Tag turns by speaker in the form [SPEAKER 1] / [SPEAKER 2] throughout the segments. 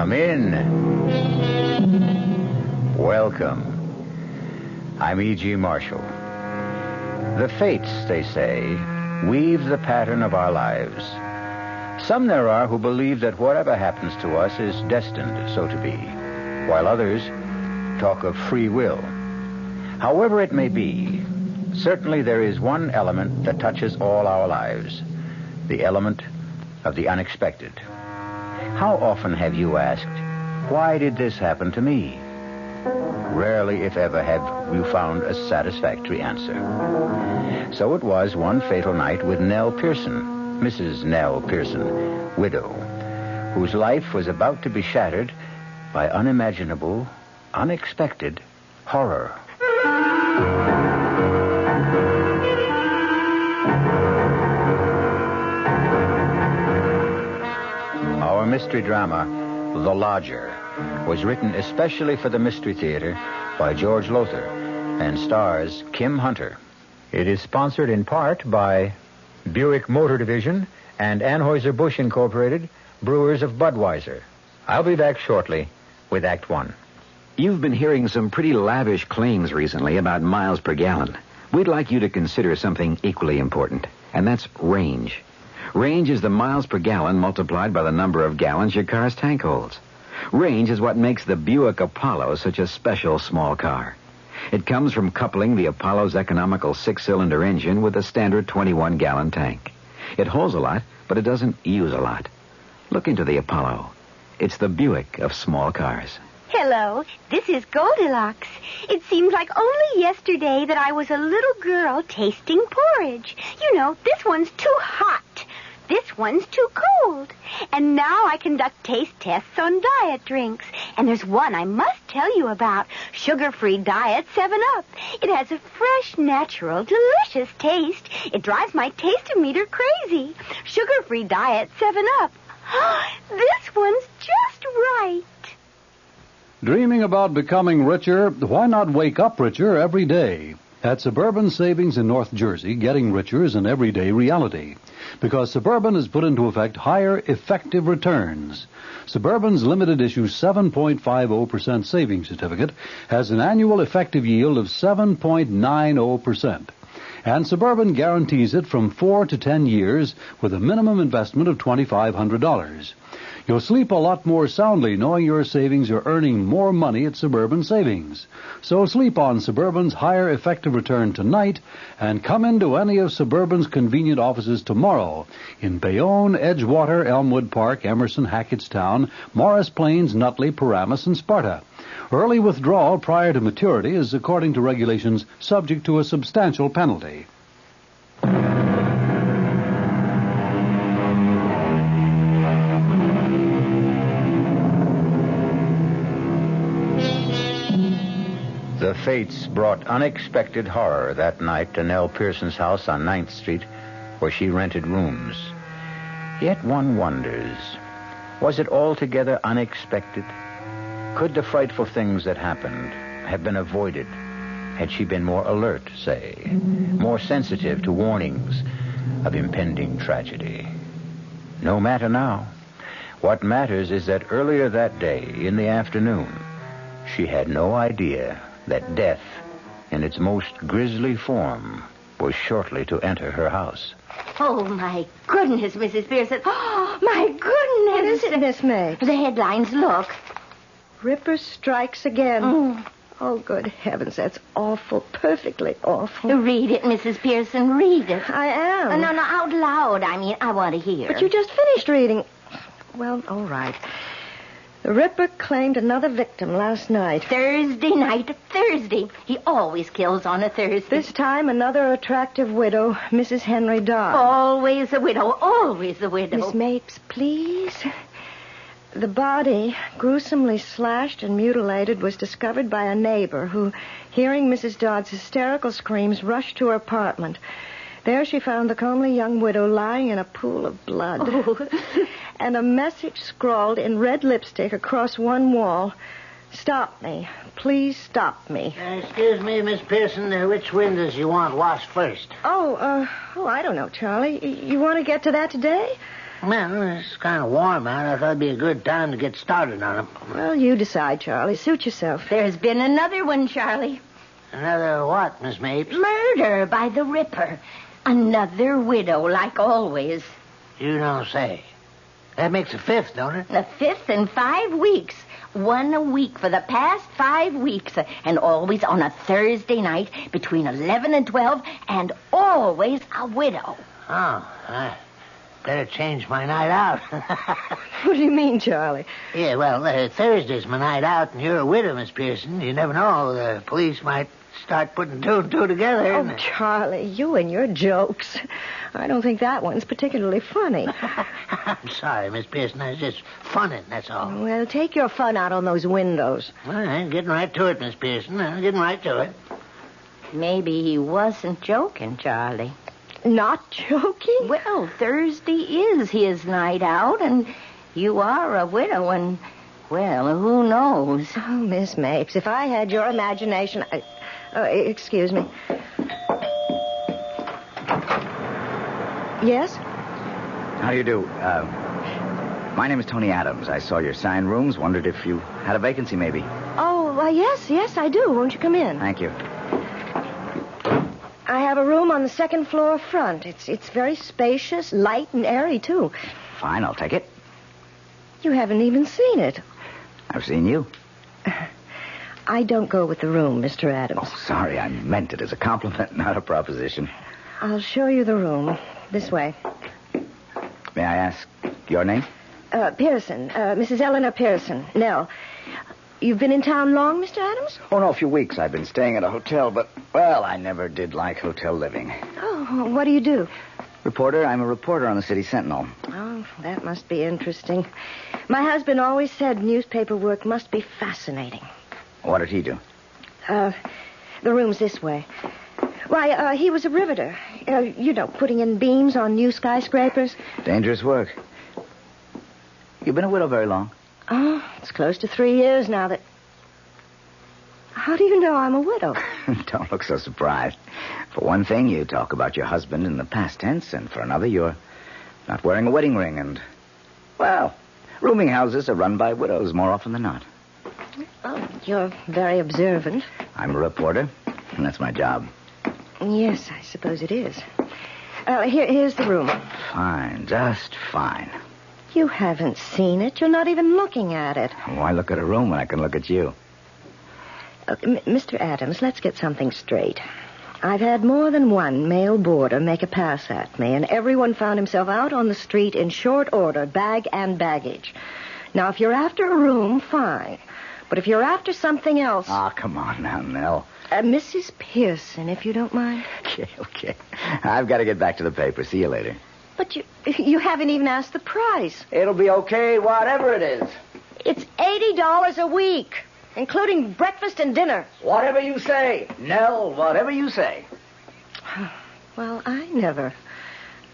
[SPEAKER 1] Come in. Welcome. I'm E.G. Marshall. The fates, they say, weave the pattern of our lives. Some there are who believe that whatever happens to us is destined so to be, while others talk of free will. However it may be, certainly there is one element that touches all our lives, the element of the unexpected. How often have you asked, why did this happen to me? Rarely, if ever, have you found a satisfactory answer. So it was one fatal night with Nell Pearson, Mrs. Nell Pearson, widow, whose life was about to be shattered by unimaginable, unexpected horror. Our mystery drama, The Lodger, was written especially for the Mystery Theater by George Lothar and stars Kim Hunter. It is sponsored in part by Buick Motor Division and Anheuser-Busch Incorporated, brewers of Budweiser. I'll be back shortly with Act One.
[SPEAKER 2] You've been hearing some pretty lavish claims recently about miles per gallon. We'd like you to consider something equally important, and that's range. Range is the miles per gallon multiplied by the number of gallons your car's tank holds. Range is what makes the Buick Apollo such a special small car. It comes from coupling the Apollo's economical 6-cylinder engine with a standard 21-gallon tank. It holds a lot, but it doesn't use a lot. Look into the Apollo. It's the Buick of small cars.
[SPEAKER 3] Hello, this is Goldilocks. It seems like only yesterday that I was a little girl tasting porridge. You know, this one's too hot. This one's too cold. And now I conduct taste tests on diet drinks. And there's one I must tell you about. Sugar-free Diet 7-Up. It has a fresh, natural, delicious taste. It drives my taste-o-meter crazy. Sugar-free Diet 7-Up. This one's just right.
[SPEAKER 4] Dreaming about becoming richer? Why not wake up richer every day? At Suburban Savings in North Jersey, getting richer is an everyday reality, because Suburban has put into effect higher effective returns. Suburban's limited issue 7.50% savings certificate has an annual effective yield of 7.90%. And Suburban guarantees it from 4 to 10 years with a minimum investment of $2,500. You'll sleep a lot more soundly knowing your savings are earning more money at Suburban Savings. So sleep on Suburban's higher effective return tonight and come into any of Suburban's convenient offices tomorrow in Bayonne, Edgewater, Elmwood Park, Emerson, Hackettstown, Morris Plains, Nutley, Paramus, and Sparta. Early withdrawal prior to maturity is, according to regulations, subject to a substantial penalty.
[SPEAKER 1] The fates brought unexpected horror that night to Nell Pearson's house on 9th Street, where she rented rooms. Yet one wonders, was it altogether unexpected? Could the frightful things that happened have been avoided had she been more alert, say, more sensitive to warnings of impending tragedy? No matter now. What matters is that earlier that day, in the afternoon, she had no idea that death, in its most grisly form, was shortly to enter her house.
[SPEAKER 3] Oh, my goodness, Mrs. Pearson. Oh, my goodness.
[SPEAKER 5] What is it, Miss May?
[SPEAKER 3] The headlines, look.
[SPEAKER 5] Ripper strikes again. Oh, good heavens, that's awful, perfectly awful.
[SPEAKER 3] Read it, Mrs. Pearson, read it.
[SPEAKER 5] I am.
[SPEAKER 3] No, out loud. I mean, I want to hear.
[SPEAKER 5] But you just finished reading. Well, all right. The Ripper claimed another victim last night.
[SPEAKER 3] Thursday night. He always kills on a Thursday.
[SPEAKER 5] This time, another attractive widow, Mrs. Henry Dodd.
[SPEAKER 3] Always a widow, always a widow.
[SPEAKER 5] Miss Mapes, please. The body, gruesomely slashed and mutilated, was discovered by a neighbor who, hearing Mrs. Dodd's hysterical screams, rushed to her apartment. There she found the comely young widow lying in a pool of blood.
[SPEAKER 3] Oh.
[SPEAKER 5] And a message scrawled in red lipstick across one wall Stop me. Please stop me.
[SPEAKER 6] Excuse me, Miss Pearson. Which windows you want washed first?
[SPEAKER 5] I don't know, Charlie. You want to get to that today?
[SPEAKER 6] Well, it's kind of warm out. I thought it'd be a good time to get started on them.
[SPEAKER 5] Well, you decide, Charlie. Suit yourself.
[SPEAKER 3] There's been another one, Charlie.
[SPEAKER 6] Another what, Miss Mapes?
[SPEAKER 3] Murder by the Ripper. Another widow, like always.
[SPEAKER 6] You don't say. That makes a fifth, don't it?
[SPEAKER 3] The fifth in 5 weeks. One a week for the past 5 weeks. And always on a Thursday night between 11 and 12. And always a widow.
[SPEAKER 6] Oh, I better change my night out.
[SPEAKER 5] What do you mean, Charlie?
[SPEAKER 6] Yeah, well, Thursday's my night out, and you're a widow, Miss Pearson. You never know. The police might start putting two and two together.
[SPEAKER 5] Oh, Charlie, you and your jokes. I don't think that one's particularly funny.
[SPEAKER 6] I'm sorry, Miss Pearson. I was just funning, that's all.
[SPEAKER 5] Well, take your fun out on those windows.
[SPEAKER 6] All right, getting right to it, Miss Pearson. I'm getting right to it.
[SPEAKER 3] Maybe he wasn't joking, Charlie.
[SPEAKER 5] Not joking?
[SPEAKER 3] Well, Thursday is his night out, and you are a widow, and, well, who knows?
[SPEAKER 5] Oh, Miss Mapes, if I had your imagination... excuse me. Yes?
[SPEAKER 1] How do you do? My name is Tony Adams. I saw your sign rooms. Wondered if you had a vacancy, maybe.
[SPEAKER 5] Oh, yes, I do. Won't you come in?
[SPEAKER 1] Thank you.
[SPEAKER 5] I have a room on the second floor front. It's very spacious, light, and airy, too.
[SPEAKER 1] Fine, I'll take it.
[SPEAKER 5] You haven't even seen it.
[SPEAKER 1] I've seen you.
[SPEAKER 5] I don't go with the room, Mr. Adams.
[SPEAKER 1] Oh, sorry. I meant it as a compliment, not a proposition.
[SPEAKER 5] I'll show you the room. This way.
[SPEAKER 1] May I ask your name?
[SPEAKER 5] Pearson. Mrs. Eleanor Pearson. Nell. You've been in town long, Mr. Adams?
[SPEAKER 1] Oh, no, a few weeks. I've been staying at a hotel, but, well, I never did like hotel living.
[SPEAKER 5] Oh, what do you do?
[SPEAKER 1] Reporter. I'm a reporter on the City Sentinel.
[SPEAKER 5] Oh, that must be interesting. My husband always said newspaper work must be fascinating.
[SPEAKER 1] What did he do?
[SPEAKER 5] The room's this way. Why, he was a riveter. Putting in beams on new skyscrapers.
[SPEAKER 1] Dangerous work. You've been a widow very long?
[SPEAKER 5] Oh, it's close to 3 years now that... How do you know I'm a widow?
[SPEAKER 1] Don't look so surprised. For one thing, you talk about your husband in the past tense, and for another, you're not wearing a wedding ring, and, well, rooming houses are run by widows more often than not.
[SPEAKER 5] Oh, you're very observant.
[SPEAKER 1] I'm a reporter, and that's my job.
[SPEAKER 5] Yes, I suppose it is. Here's the room.
[SPEAKER 1] Fine, just fine.
[SPEAKER 5] You haven't seen it. You're not even looking at it.
[SPEAKER 1] Why look at a room when I can look at you?
[SPEAKER 5] Mr. Adams, let's get something straight. I've had more than one male boarder make a pass at me, and everyone found himself out on the street in short order, bag and baggage. Now, if you're after a room, fine. But if you're after something else...
[SPEAKER 1] Ah, come on now, Nell.
[SPEAKER 5] Mrs. Pearson, if you don't mind.
[SPEAKER 1] Okay. I've got to get back to the paper. See you later.
[SPEAKER 5] But you haven't even asked the price.
[SPEAKER 1] It'll be okay, whatever it is.
[SPEAKER 5] It's $80 a week, including breakfast and dinner.
[SPEAKER 1] Whatever you say, Nell, whatever you say.
[SPEAKER 5] Well, I never.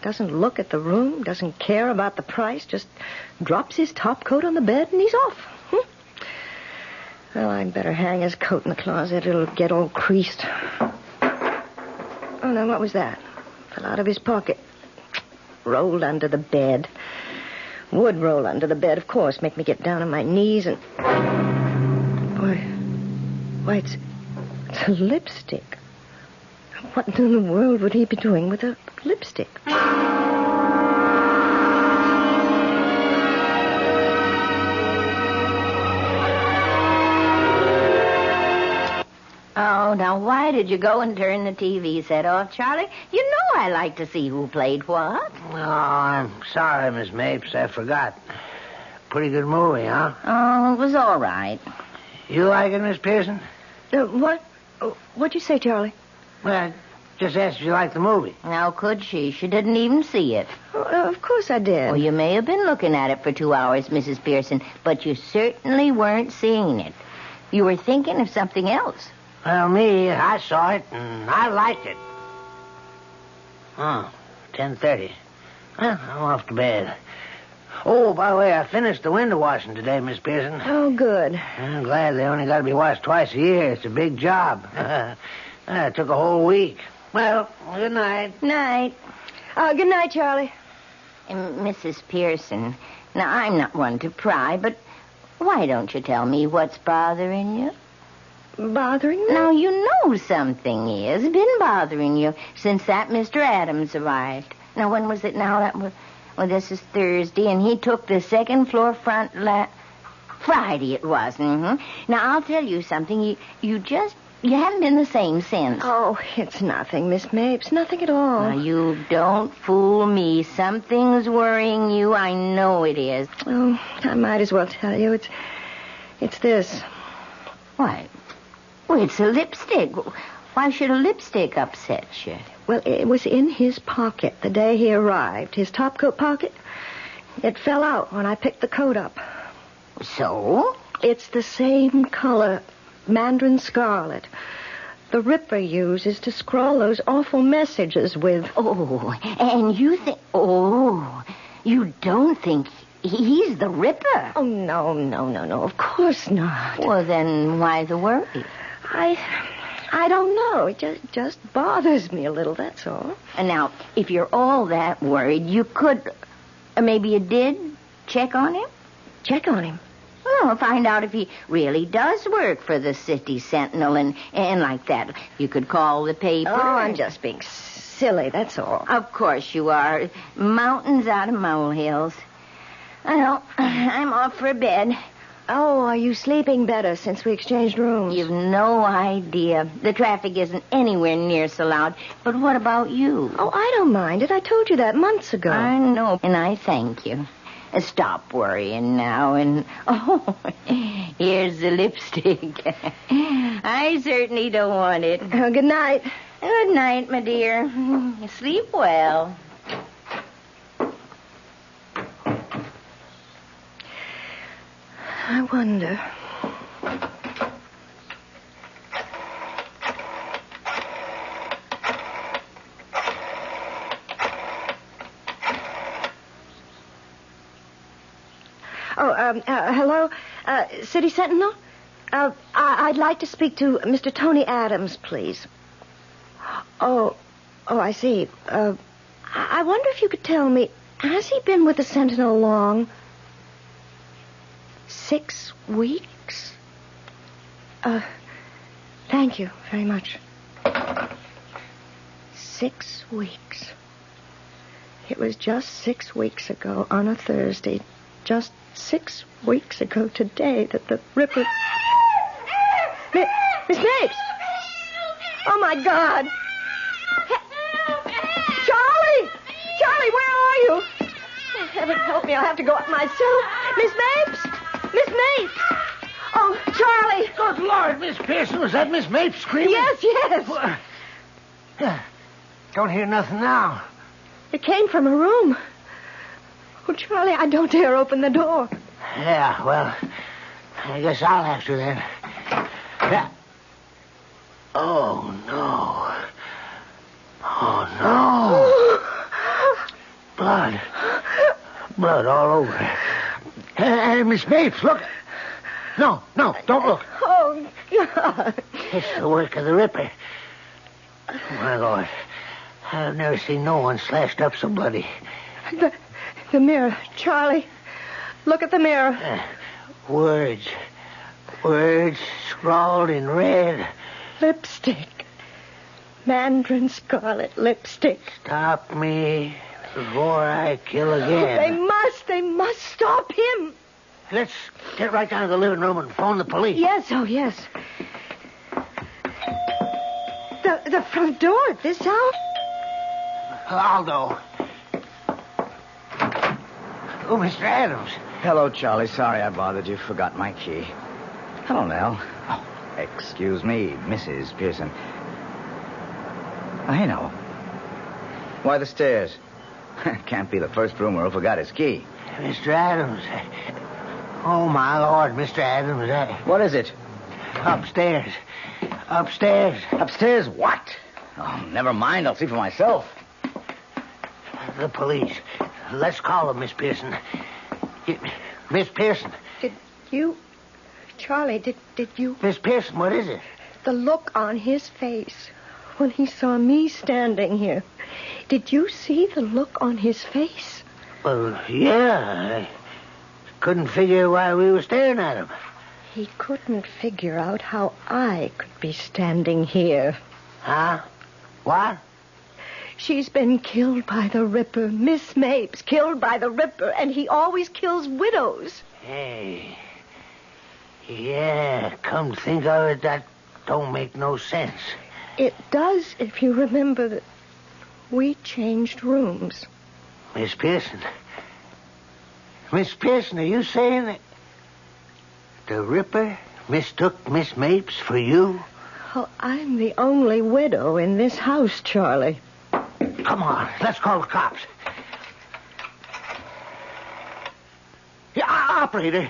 [SPEAKER 5] Doesn't look at the room, doesn't care about the price, just drops his top coat on the bed and he's off. Well, I'd better hang his coat in the closet. It'll get all creased. Oh, no, what was that? Fell out of his pocket. Rolled under the bed. Would roll under the bed, of course. Make me get down on my knees and... Why, it's a lipstick. What in the world would he be doing with a lipstick?
[SPEAKER 3] Oh, now why did you go and turn the TV set off, Charlie? You know I like to see who played what.
[SPEAKER 6] Oh, I'm sorry, Miss Mapes. I forgot. Pretty good movie, huh?
[SPEAKER 3] Oh, it was all right.
[SPEAKER 6] You like it, Miss Pearson?
[SPEAKER 5] What? What'd you say, Charlie?
[SPEAKER 6] Well, I just asked if you liked the movie.
[SPEAKER 3] How could she? She didn't even see it.
[SPEAKER 5] Of course I did.
[SPEAKER 3] Well, you may have been looking at it for 2 hours, Mrs. Pearson, but you certainly weren't seeing it. You were thinking of something else.
[SPEAKER 6] Well, me, I saw it, and I liked it. Oh, 10:30. Well, I'm off to bed. Oh, by the way, I finished the window washing today, Miss Pearson.
[SPEAKER 5] Oh, good.
[SPEAKER 6] I'm glad they only got to be washed twice a year. It's a big job. It took a whole week. Well, good night.
[SPEAKER 5] Night. Good night, Charlie.
[SPEAKER 7] Mrs. Pearson, now I'm not one to pry, but why don't you tell me what's bothering you?
[SPEAKER 5] Bothering me?
[SPEAKER 7] Now, you know something is been bothering you since that Mr. Adams arrived. Now, when was it now? This is Thursday, and he took the second floor front Friday it was. Mm-hmm. Now, I'll tell you something. You haven't been the same since.
[SPEAKER 5] Oh, it's nothing, Miss Mapes. Nothing at all.
[SPEAKER 7] Now, you don't fool me. Something's worrying you. I know it is.
[SPEAKER 5] Oh, I might as well tell you. It's this.
[SPEAKER 7] What? Well, it's a lipstick. Why should a lipstick upset you?
[SPEAKER 5] Well, it was in his pocket the day he arrived. His topcoat pocket. It fell out when I picked the coat up.
[SPEAKER 7] So?
[SPEAKER 5] It's the same color. Mandarin scarlet. The Ripper uses to scrawl those awful messages with.
[SPEAKER 7] Oh, and you think... Oh, you don't think he's the Ripper?
[SPEAKER 5] Oh, no. Of course not.
[SPEAKER 7] Well, then why the worry?
[SPEAKER 5] I don't know. It just bothers me a little, that's all.
[SPEAKER 7] And now, if you're all that worried, you could... maybe you did check on him?
[SPEAKER 5] Check on him?
[SPEAKER 7] Well, find out if he really does work for the City Sentinel and like that. You could call the paper.
[SPEAKER 5] Oh, I'm just being silly, that's all.
[SPEAKER 7] Of course you are. Mountains out of molehills. Well, I'm off for bed.
[SPEAKER 5] Oh, are you sleeping better since we exchanged rooms?
[SPEAKER 7] You've no idea. The traffic isn't anywhere near so loud. But what about you?
[SPEAKER 5] Oh, I don't mind it. I told you that months ago.
[SPEAKER 7] I know, and I thank you. Stop worrying now, and... Oh, here's the lipstick. I certainly don't want it.
[SPEAKER 5] Good night.
[SPEAKER 7] Good night, my dear. Sleep well.
[SPEAKER 5] I wonder... Hello? City Sentinel? I'd like to speak to Mr. Tony Adams, please. Oh, I see. I wonder if you could tell me, has he been with the Sentinel long? 6 weeks? Thank you very much. 6 weeks. It was just 6 weeks ago on a Thursday. Just 6 weeks ago today that the Ripper... Miss Mapes! Oh, my God! Charlie! Charlie, where are you? Oh, heaven help me, I'll have to go up myself. Miss Mapes! Miss Mapes! Oh, Charlie!
[SPEAKER 6] Good Lord, Miss Pearson, was that Miss Mapes screaming?
[SPEAKER 5] Yes.
[SPEAKER 6] Don't hear nothing now.
[SPEAKER 5] It came from her room. Oh, Charlie, I don't dare open the door.
[SPEAKER 6] Yeah, well, I guess I'll have to then. Yeah. Oh, no. Blood. Blood all over. Hey, Miss Mapes, look. No, don't look.
[SPEAKER 5] Oh, God.
[SPEAKER 6] It's the work of the Ripper. My Lord, I've never seen no one slashed up so bloody.
[SPEAKER 5] The mirror. Charlie, look at the mirror.
[SPEAKER 6] Words scrawled in red.
[SPEAKER 5] Lipstick. Mandarin scarlet lipstick.
[SPEAKER 6] Stop me before I kill again.
[SPEAKER 5] They must stop him.
[SPEAKER 6] Let's get right down to the living room and phone the police.
[SPEAKER 5] Yes. The front door at this hour?
[SPEAKER 6] Aldo. Oh, Mr. Adams.
[SPEAKER 1] Hello, Charlie. Sorry I bothered you. Forgot my key. Hello, Nell. Oh, excuse me, Mrs. Pearson. I know. Why the stairs? Can't be the first roomer who forgot his key.
[SPEAKER 6] Mr. Adams. Oh, my Lord, Mr. Adams.
[SPEAKER 1] What is it?
[SPEAKER 6] Upstairs.
[SPEAKER 1] Upstairs what? Oh, never mind. I'll see for myself.
[SPEAKER 6] The police. Let's call them, Miss Pearson. Miss Pearson.
[SPEAKER 5] Did you... Charlie, did you...
[SPEAKER 6] Miss Pearson, what is it?
[SPEAKER 5] The look on his face when he saw me standing here. Did you see the look on his face?
[SPEAKER 6] Well, yeah. I couldn't figure why we were staring at him.
[SPEAKER 5] He couldn't figure out how I could be standing here.
[SPEAKER 6] Huh? What?
[SPEAKER 5] She's been killed by the Ripper. Miss Mapes killed by the Ripper, and he always kills widows.
[SPEAKER 6] Hey. Yeah, come to think of it, that don't make no sense.
[SPEAKER 5] It does if you remember that we changed rooms.
[SPEAKER 6] Miss Pearson. Miss Pearson, are you saying that the Ripper mistook Miss Mapes for you?
[SPEAKER 5] Oh, I'm the only widow in this house, Charlie.
[SPEAKER 6] Come on, let's call the cops. Yeah, operator,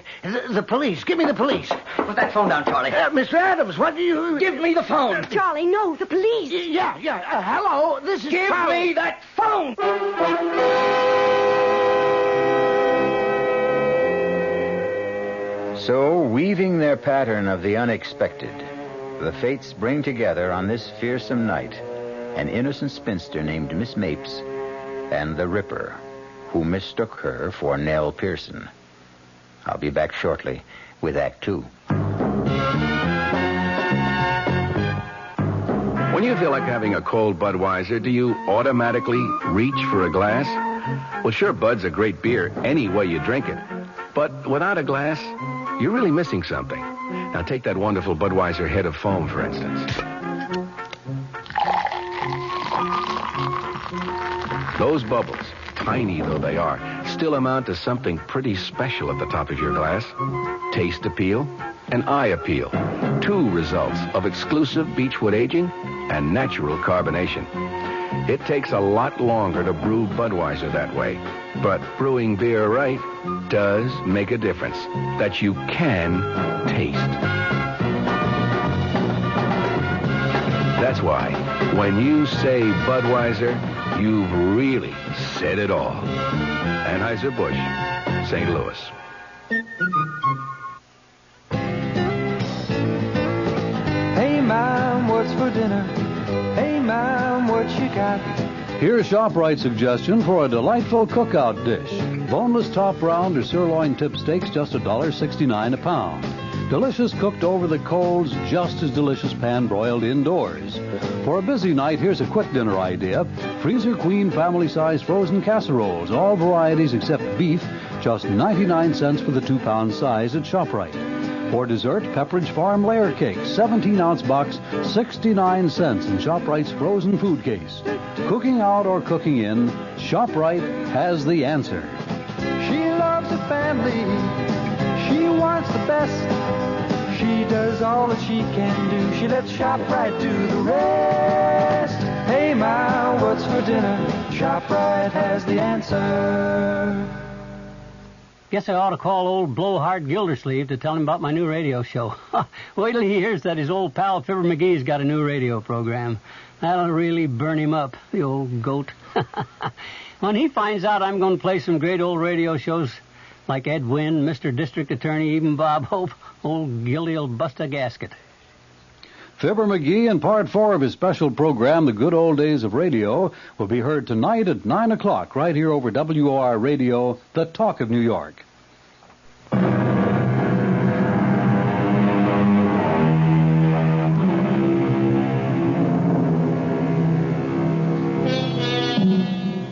[SPEAKER 6] the police. Give me the police.
[SPEAKER 8] Put that phone down, Charlie.
[SPEAKER 6] Mr. Adams, what do you...
[SPEAKER 8] Give me the phone.
[SPEAKER 5] Charlie, no, the police.
[SPEAKER 6] Yeah. Hello, this is
[SPEAKER 8] Give
[SPEAKER 6] Charlie.
[SPEAKER 8] me that phone.
[SPEAKER 1] So, weaving their pattern of the unexpected, the fates bring together on this fearsome night an innocent spinster named Miss Mapes and the Ripper, who mistook her for Nell Pearson. I'll be back shortly with Act 2.
[SPEAKER 9] When you feel like having a cold Budweiser, do you automatically reach for a glass? Well, sure, Bud's a great beer any way you drink it. But without a glass, you're really missing something. Now, take that wonderful Budweiser head of foam, for instance. Those bubbles, tiny though they are, still amount to something pretty special at the top of your glass. Taste appeal and eye appeal. Two results of exclusive beechwood aging and natural carbonation. It takes a lot longer to brew Budweiser that way, but brewing beer right does make a difference that you can taste. That's why when you say Budweiser, you've really said it all. Anheuser-Busch, St. Louis.
[SPEAKER 10] Hey, Mom, what's for dinner? Hey, Mom, what you got?
[SPEAKER 4] Here's ShopRite's suggestion for a delightful cookout dish. Boneless top round or sirloin tip steaks, just $1.69 a pound. Delicious cooked over the coals, just as delicious pan-broiled indoors. For a busy night, here's a quick dinner idea. Freezer Queen family-size frozen casseroles, all varieties except beef, just 99 cents for the 2-pound size at ShopRite. For dessert, Pepperidge Farm layer cake, 17-ounce box, 69 cents in ShopRite's frozen food case. Cooking out or cooking in, ShopRite has the answer.
[SPEAKER 10] She loves the family. She wants the best. She does all that she can do. She lets ShopRite do the rest. Hey, Ma, what's for dinner? ShopRite has the answer.
[SPEAKER 11] Guess I ought to call old Blowhard Gildersleeve to tell him about my new radio show. Wait till he hears that his old pal Fibber McGee's got a new radio program. That'll really burn him up, the old goat. When he finds out I'm going to play some great old radio shows like Ed Wynn, Mr. District Attorney, even Bob Hope, old Gildy'll bust a gasket.
[SPEAKER 4] Fibber McGee in Part 4 of his special program, The Good Old Days of Radio, will be heard tonight at 9 o'clock right here over WOR Radio, the Talk of New York.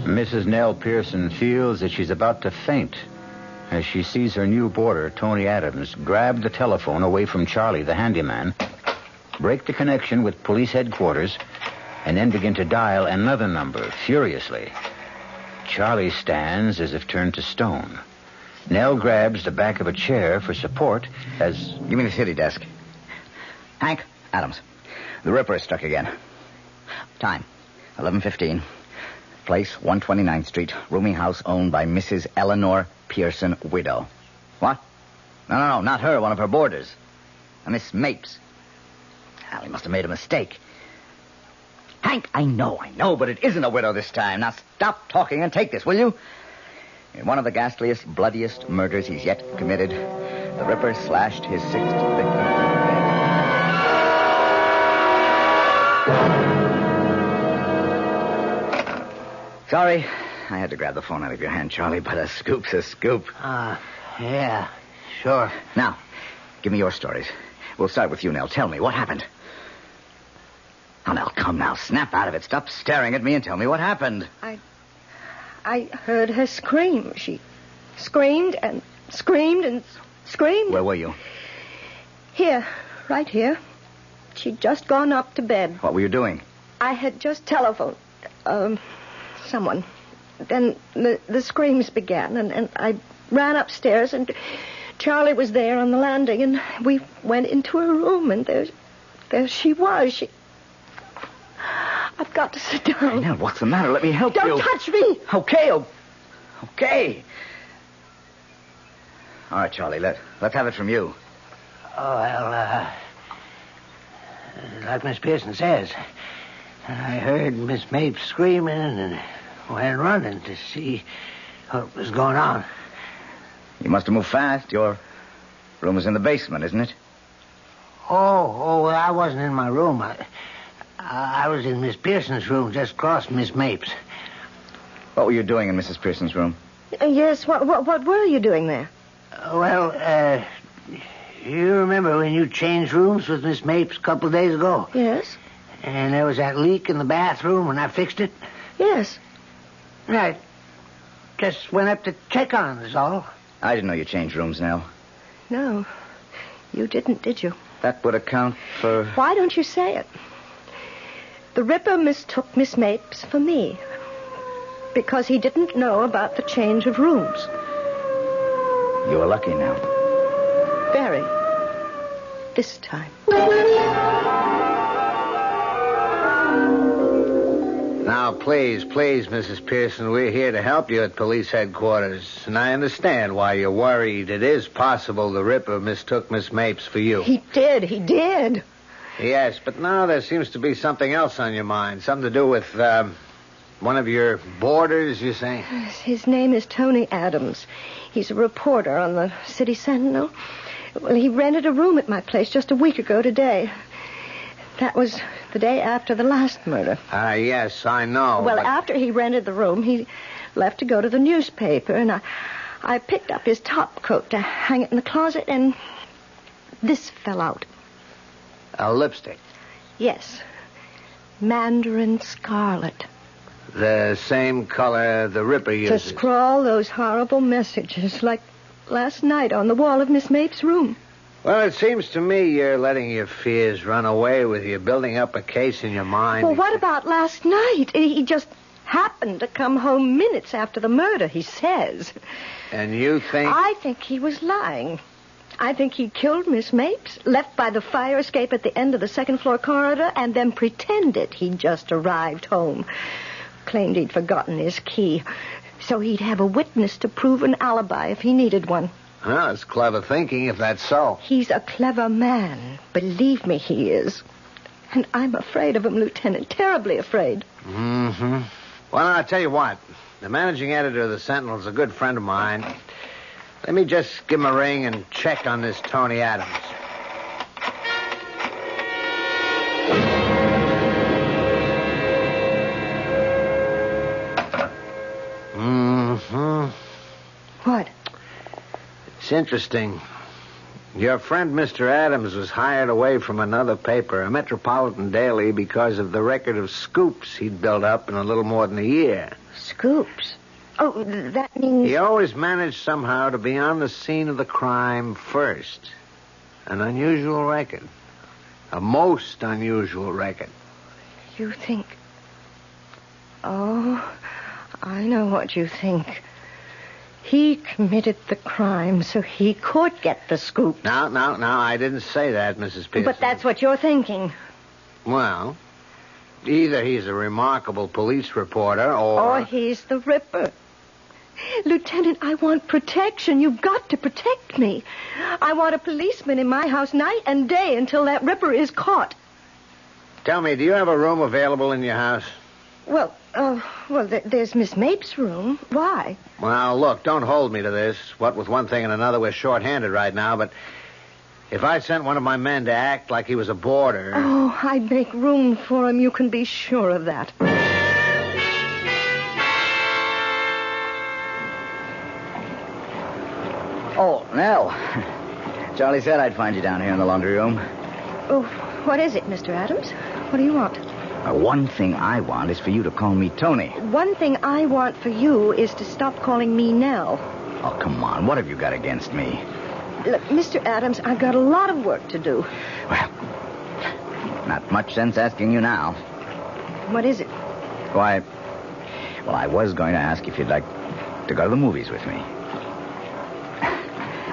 [SPEAKER 1] Mrs. Nell Pearson feels that she's about to faint as she sees her new boarder, Tony Adams, grab the telephone away from Charlie, the handyman, break the connection with police headquarters, and then begin to dial another number furiously. Charlie stands as if turned to stone. Nell grabs the back of a chair for support as...
[SPEAKER 8] Give me the city desk. Hank, Adams. The Ripper is struck again. Time, 11:15. Place, 129th Street. Rooming house owned by Mrs. Eleanor Pearson, widow. What? No, not her. One of her boarders. Miss Mapes. Well, he must have made a mistake. Hank, I know, but it isn't a widow this time. Now stop talking and take this, will you? In one of the ghastliest, bloodiest murders he's yet committed, the Ripper slashed his sixth victim. Sorry, I had to grab the phone out of your hand, Charlie, but a scoop's a scoop.
[SPEAKER 6] Yeah, sure.
[SPEAKER 8] Now, give me your stories. We'll start with you, Nell. Tell me, what happened? Oh, Nell, come now. Snap out of it. Stop staring at me and tell me what happened.
[SPEAKER 5] I heard her scream. She screamed and screamed and screamed.
[SPEAKER 8] Where were you?
[SPEAKER 5] Here, right here. She'd just gone up to bed.
[SPEAKER 8] What were you doing?
[SPEAKER 5] I had just telephoned someone. Then the screams began, and I ran upstairs, and Charlie was there on the landing, and we went into her room, and there she was. I've got to sit down.
[SPEAKER 8] Nell, what's the matter? Let me help you.
[SPEAKER 5] Don't touch me.
[SPEAKER 8] Okay. All right, Charlie, let's have it from you.
[SPEAKER 6] Oh, well, like Miss Pearson says, I heard Miss Mapes screaming and went running to see what was going on.
[SPEAKER 8] You must have moved fast. Your room is in the basement, isn't it?
[SPEAKER 6] Oh, well, I wasn't in my room. I was in Miss Pearson's room just across from Miss Mapes.
[SPEAKER 8] What were you doing in Mrs. Pearson's room?
[SPEAKER 5] Yes, what were you doing there?
[SPEAKER 6] Well, you remember when you changed rooms with Miss Mapes a couple of days ago?
[SPEAKER 5] Yes.
[SPEAKER 6] And there was that leak in the bathroom when I fixed it?
[SPEAKER 5] Yes.
[SPEAKER 6] Right. Just went up to check on it, is all.
[SPEAKER 8] I didn't know you changed rooms, Nell.
[SPEAKER 5] No, you didn't, did you?
[SPEAKER 8] That would account for...
[SPEAKER 5] Why don't you say it? The Ripper mistook Miss Mapes for me because he didn't know about the change of rooms.
[SPEAKER 8] You were lucky, Nell.
[SPEAKER 5] Very. This time.
[SPEAKER 6] Now, please, Mrs. Pearson, we're here to help you at police headquarters. And I understand why you're worried. It is possible the Ripper mistook Miss Mapes for you.
[SPEAKER 5] He did.
[SPEAKER 6] Yes, but now there seems to be something else on your mind. Something to do with, one of your boarders, you say?
[SPEAKER 5] His name is Tony Adams. He's a reporter on the City Sentinel. Well, he rented a room at my place just a week ago today. That was the day after the last murder.
[SPEAKER 6] Yes, I know.
[SPEAKER 5] Well, after he rented the room, he left to go to the newspaper, and I picked up his top coat to hang it in the closet, and this fell out.
[SPEAKER 6] A lipstick?
[SPEAKER 5] Yes. Mandarin scarlet.
[SPEAKER 6] The same color the Ripper uses.
[SPEAKER 5] To scrawl those horrible messages like last night on the wall of Miss Mapes' room.
[SPEAKER 6] Well, it seems to me you're letting your fears run away with you, building up a case in your mind.
[SPEAKER 5] Well, what about last night? He just happened to come home minutes after the murder, he says.
[SPEAKER 6] And you think...
[SPEAKER 5] I think he was lying. I think he killed Miss Mapes, left by the fire escape at the end of the second-floor corridor, and then pretended he'd just arrived home. Claimed he'd forgotten his key, so he'd have a witness to prove an alibi if he needed one.
[SPEAKER 6] Well, it's clever thinking, if that's so.
[SPEAKER 5] He's a clever man. Believe me, he is. And I'm afraid of him, Lieutenant. Terribly afraid.
[SPEAKER 6] Mm-hmm. Well, I'll tell you what. The managing editor of the Sentinel's a good friend of mine. Let me just give him a ring and check on this Tony Adams. Mm-hmm.
[SPEAKER 5] What?
[SPEAKER 6] It's interesting. Your friend, Mr. Adams, was hired away from another paper, a metropolitan daily, because of the record of scoops he'd built up in a little more than a year.
[SPEAKER 5] Scoops? Oh, that means...
[SPEAKER 6] He always managed somehow to be on the scene of the crime first. An unusual record. A most unusual record.
[SPEAKER 5] You think... Oh, I know what you think. He committed the crime so he could get the scoop.
[SPEAKER 6] No, I didn't say that, Mrs. Pearson.
[SPEAKER 5] But that's what you're thinking.
[SPEAKER 6] Well, either he's a remarkable police reporter or
[SPEAKER 5] he's the Ripper. Lieutenant, I want protection. You've got to protect me. I want a policeman in my house night and day until that Ripper is caught.
[SPEAKER 6] Tell me, do you have a room available in your house?
[SPEAKER 5] Well, there's Miss Mapes' room. Why?
[SPEAKER 6] Well, look, don't hold me to this. What with one thing and another, we're short-handed right now, but if I sent one of my men to act like he was a boarder...
[SPEAKER 5] Oh, I'd make room for him. You can be sure of that.
[SPEAKER 8] Oh, Nell. Charlie said I'd find you down here in the laundry room.
[SPEAKER 5] Oh, what is it, Mr. Adams? What do you want?
[SPEAKER 8] One thing I want is for you to call me Tony.
[SPEAKER 5] One thing I want for you is to stop calling me Nell.
[SPEAKER 8] Oh, come on. What have you got against me?
[SPEAKER 5] Look, Mr. Adams, I've got a lot of work to do.
[SPEAKER 8] Well, not much sense asking you now.
[SPEAKER 5] What is it?
[SPEAKER 8] Why, well, I was going to ask if you'd like to go to the movies with me.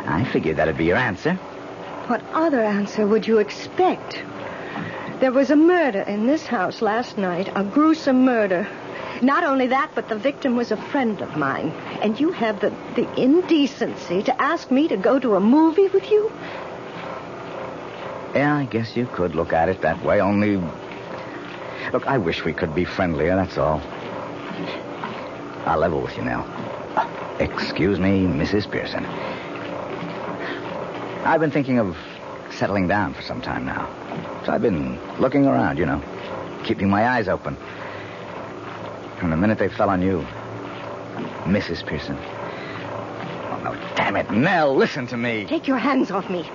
[SPEAKER 8] I figured that'd be your answer.
[SPEAKER 5] What other answer would you expect? There was a murder in this house last night, a gruesome murder. Not only that, but the victim was a friend of mine. And you have the indecency to ask me to go to a movie with you?
[SPEAKER 8] Yeah, I guess you could look at it that way, only... Look, I wish we could be friendlier, that's all. I'll level with you now. Excuse me, Mrs. Pearson. I've been thinking of settling down for some time now. So I've been looking around, keeping my eyes open. From the minute they fell on you, Mrs. Pearson. Oh, no, damn it, Nell, listen to me.
[SPEAKER 5] Take your hands off me.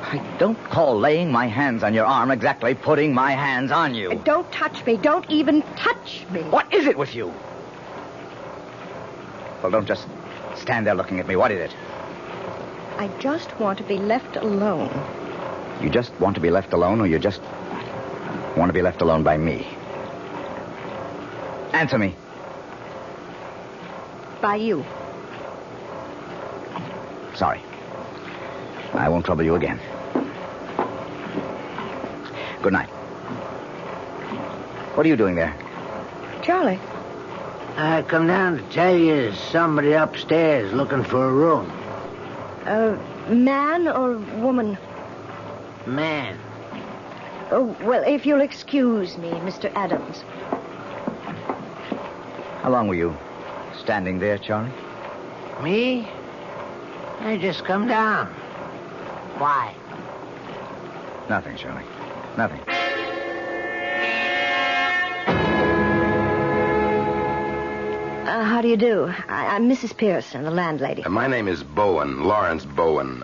[SPEAKER 8] I don't call laying my hands on your arm exactly putting my hands on you.
[SPEAKER 5] Don't touch me. Don't even touch me.
[SPEAKER 8] What is it with you? Well, don't just stand there looking at me. What is it?
[SPEAKER 5] I just want to be left alone.
[SPEAKER 8] You just want to be left alone, or you just want to be left alone by me? Answer me.
[SPEAKER 5] By you.
[SPEAKER 8] Sorry. I won't trouble you again. Good night. What are you doing there?
[SPEAKER 5] Charlie.
[SPEAKER 6] I come down to tell you there's somebody upstairs looking for a room.
[SPEAKER 5] Man or woman?
[SPEAKER 6] Man.
[SPEAKER 5] Oh, well, if you'll excuse me, Mr. Adams.
[SPEAKER 8] How long were you standing there, Charlie?
[SPEAKER 6] Me? I just come down. Why?
[SPEAKER 8] Nothing, Charlie. Nothing.
[SPEAKER 5] How do you do? I'm Mrs. Pearson, the landlady.
[SPEAKER 9] My name is Bowen, Lawrence Bowen.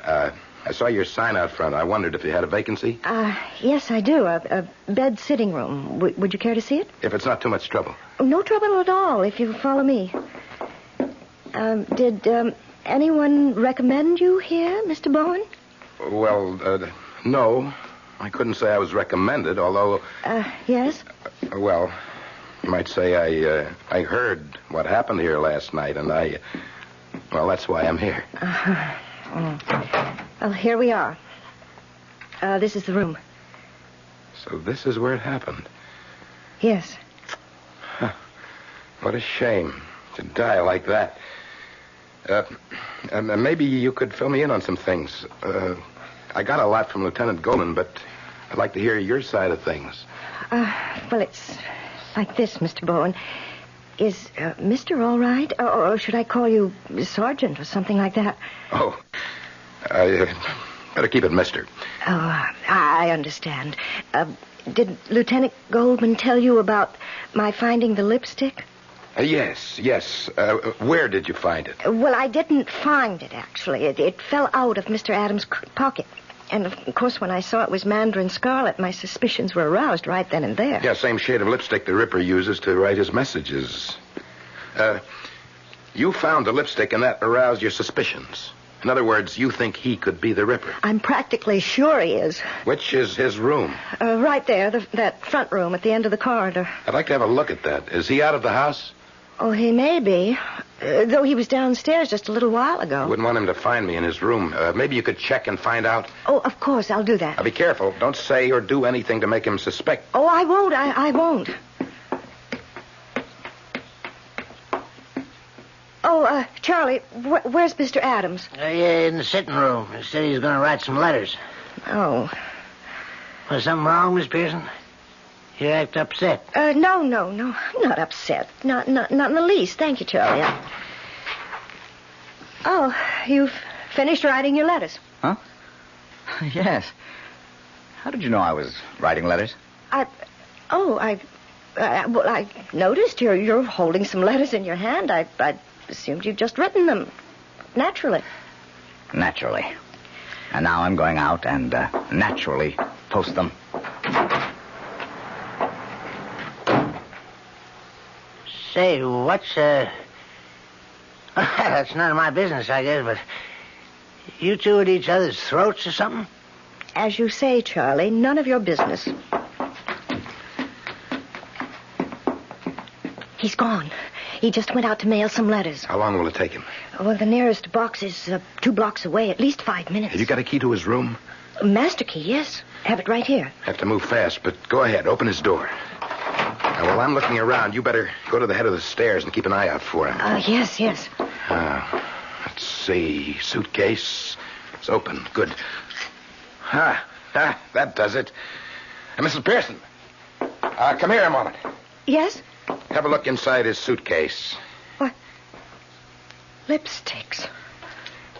[SPEAKER 9] I saw your sign out front. I wondered if you had a vacancy.
[SPEAKER 5] Yes, I do. A bed sitting room. Would you care to see it?
[SPEAKER 9] If it's not too much trouble.
[SPEAKER 5] No trouble at all, if you follow me. Did anyone recommend you here, Mr. Bowen?
[SPEAKER 9] Well, no. I couldn't say I was recommended, although...
[SPEAKER 5] Yes?
[SPEAKER 9] Well, you might say I heard what happened here last night, and well, that's why I'm here.
[SPEAKER 5] Well, here we are. This is the room.
[SPEAKER 9] So this is where it happened?
[SPEAKER 5] Yes.
[SPEAKER 9] Huh. What a shame to die like that. Maybe you could fill me in on some things. I got a lot from Lieutenant Goldman, but I'd like to hear your side of things.
[SPEAKER 5] Well, it's like this, Mr. Bowen. Is Mr. all right? Or should I call you Sergeant or something like that?
[SPEAKER 9] Oh, I better keep it Mister.
[SPEAKER 5] Oh, I understand. Did Lieutenant Goldman tell you about my finding the lipstick?
[SPEAKER 9] Yes. Where did you find it?
[SPEAKER 5] Well, I didn't find it, actually. It fell out of Mr. Adams' pocket. And, of course, when I saw it was Mandarin Scarlet, my suspicions were aroused right then and there.
[SPEAKER 9] Yeah, same shade of lipstick the Ripper uses to write his messages. You found the lipstick and that aroused your suspicions. In other words, you think he could be the Ripper.
[SPEAKER 5] I'm practically sure he is.
[SPEAKER 9] Which is his room?
[SPEAKER 5] Right there, that front room at the end of the corridor.
[SPEAKER 9] I'd like to have a look at that. Is he out of the house?
[SPEAKER 5] Oh, he may be. Though he was downstairs just a little while ago.
[SPEAKER 9] Wouldn't want him to find me in his room. Maybe you could check and find out.
[SPEAKER 5] Oh, of course, I'll do that.
[SPEAKER 9] Now, be careful. Don't say or do anything to make him suspect.
[SPEAKER 5] Oh, I won't. I won't. Oh, Charlie, where's Mr. Adams?
[SPEAKER 6] In the sitting room. He said he's going to write some letters.
[SPEAKER 5] Oh.
[SPEAKER 6] Was something wrong, Miss Pearson? You act upset.
[SPEAKER 5] No. I'm not upset. Not in the least. Thank you, Charlie. Oh, you've finished writing your letters.
[SPEAKER 8] Huh? Yes. How did you know I was writing letters?
[SPEAKER 5] I noticed you're holding some letters in your hand. I assumed you'd just written them. Naturally.
[SPEAKER 8] Naturally. And now I'm going out and naturally post them.
[SPEAKER 6] Say, what's, that's none of my business, I guess, but you two at each other's throats or something?
[SPEAKER 5] As you say, Charlie, none of your business. He's gone. He just went out to mail some letters.
[SPEAKER 9] How long will it take him?
[SPEAKER 5] Well, the nearest box is 2 blocks away, at least 5 minutes.
[SPEAKER 9] Have you got a key to his room?
[SPEAKER 5] Master key, yes. Have it right here.
[SPEAKER 9] Have to move fast, but go ahead. Open his door. Now, while I'm looking around, you better go to the head of the stairs and keep an eye out for him.
[SPEAKER 5] Yes.
[SPEAKER 9] Let's see. Suitcase. It's open. Good. That does it. Mrs. Pearson. Come here a moment.
[SPEAKER 5] Yes?
[SPEAKER 9] Have a look inside his suitcase.
[SPEAKER 5] What? Lipsticks.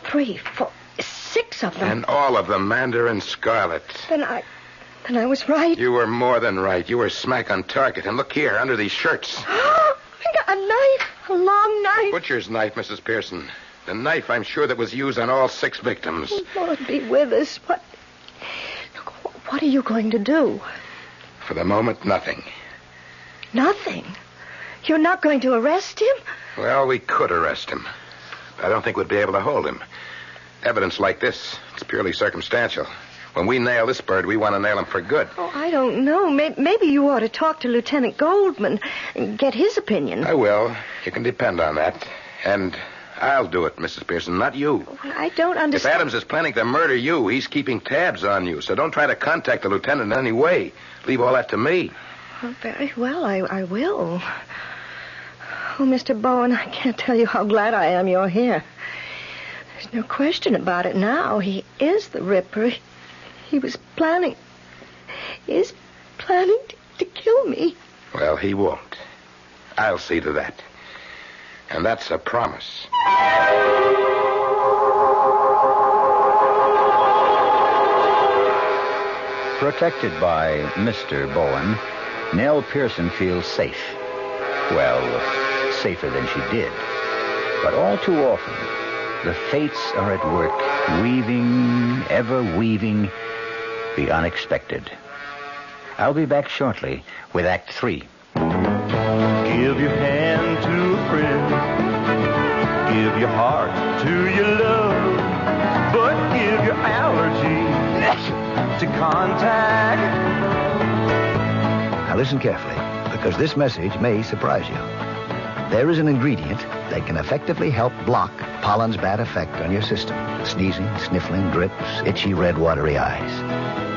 [SPEAKER 5] 3, 4, 6 of them.
[SPEAKER 9] And all of them Mandarin Scarlet.
[SPEAKER 5] Then I was right.
[SPEAKER 9] You were more than right. You were smack on target. And look here, under these shirts.
[SPEAKER 5] I got a knife. A long knife.
[SPEAKER 9] Butcher's knife, Mrs. Pearson. The knife, I'm sure, that was used on all 6 victims.
[SPEAKER 5] Oh, Lord be with us. What are you going to do?
[SPEAKER 9] For the moment, nothing.
[SPEAKER 5] Nothing? You're not going to arrest him?
[SPEAKER 9] Well, we could arrest him. I don't think we'd be able to hold him. Evidence like this, it's purely circumstantial. When we nail this bird, we want to nail him for good.
[SPEAKER 5] Oh, I don't know. Maybe you ought to talk to Lieutenant Goldman and get his opinion.
[SPEAKER 9] I will. You can depend on that. And I'll do it, Mrs. Pearson, not you.
[SPEAKER 5] Well, I don't understand.
[SPEAKER 9] If Adams is planning to murder you, he's keeping tabs on you. So don't try to contact the lieutenant in any way. Leave all that to me.
[SPEAKER 5] Oh, very well, I will. Oh, Mr. Bowen, I can't tell you how glad I am you're here. There's no question about it now. He is the Ripper. He is planning to kill me.
[SPEAKER 9] Well, he won't. I'll see to that. And that's a promise.
[SPEAKER 1] Protected by Mr. Bowen, Nell Pearson feels safe. Well, safer than she did. But all too often, the fates are at work, weaving, ever weaving, the unexpected. I'll be back shortly with Act 3.
[SPEAKER 10] Give your hand to a friend. Give your heart to your love. But give your allergy to contact.
[SPEAKER 12] Now listen carefully, because this message may surprise you. There is an ingredient that can effectively help block pollen's bad effect on your system. Sneezing, sniffling, drips, itchy, red, watery eyes.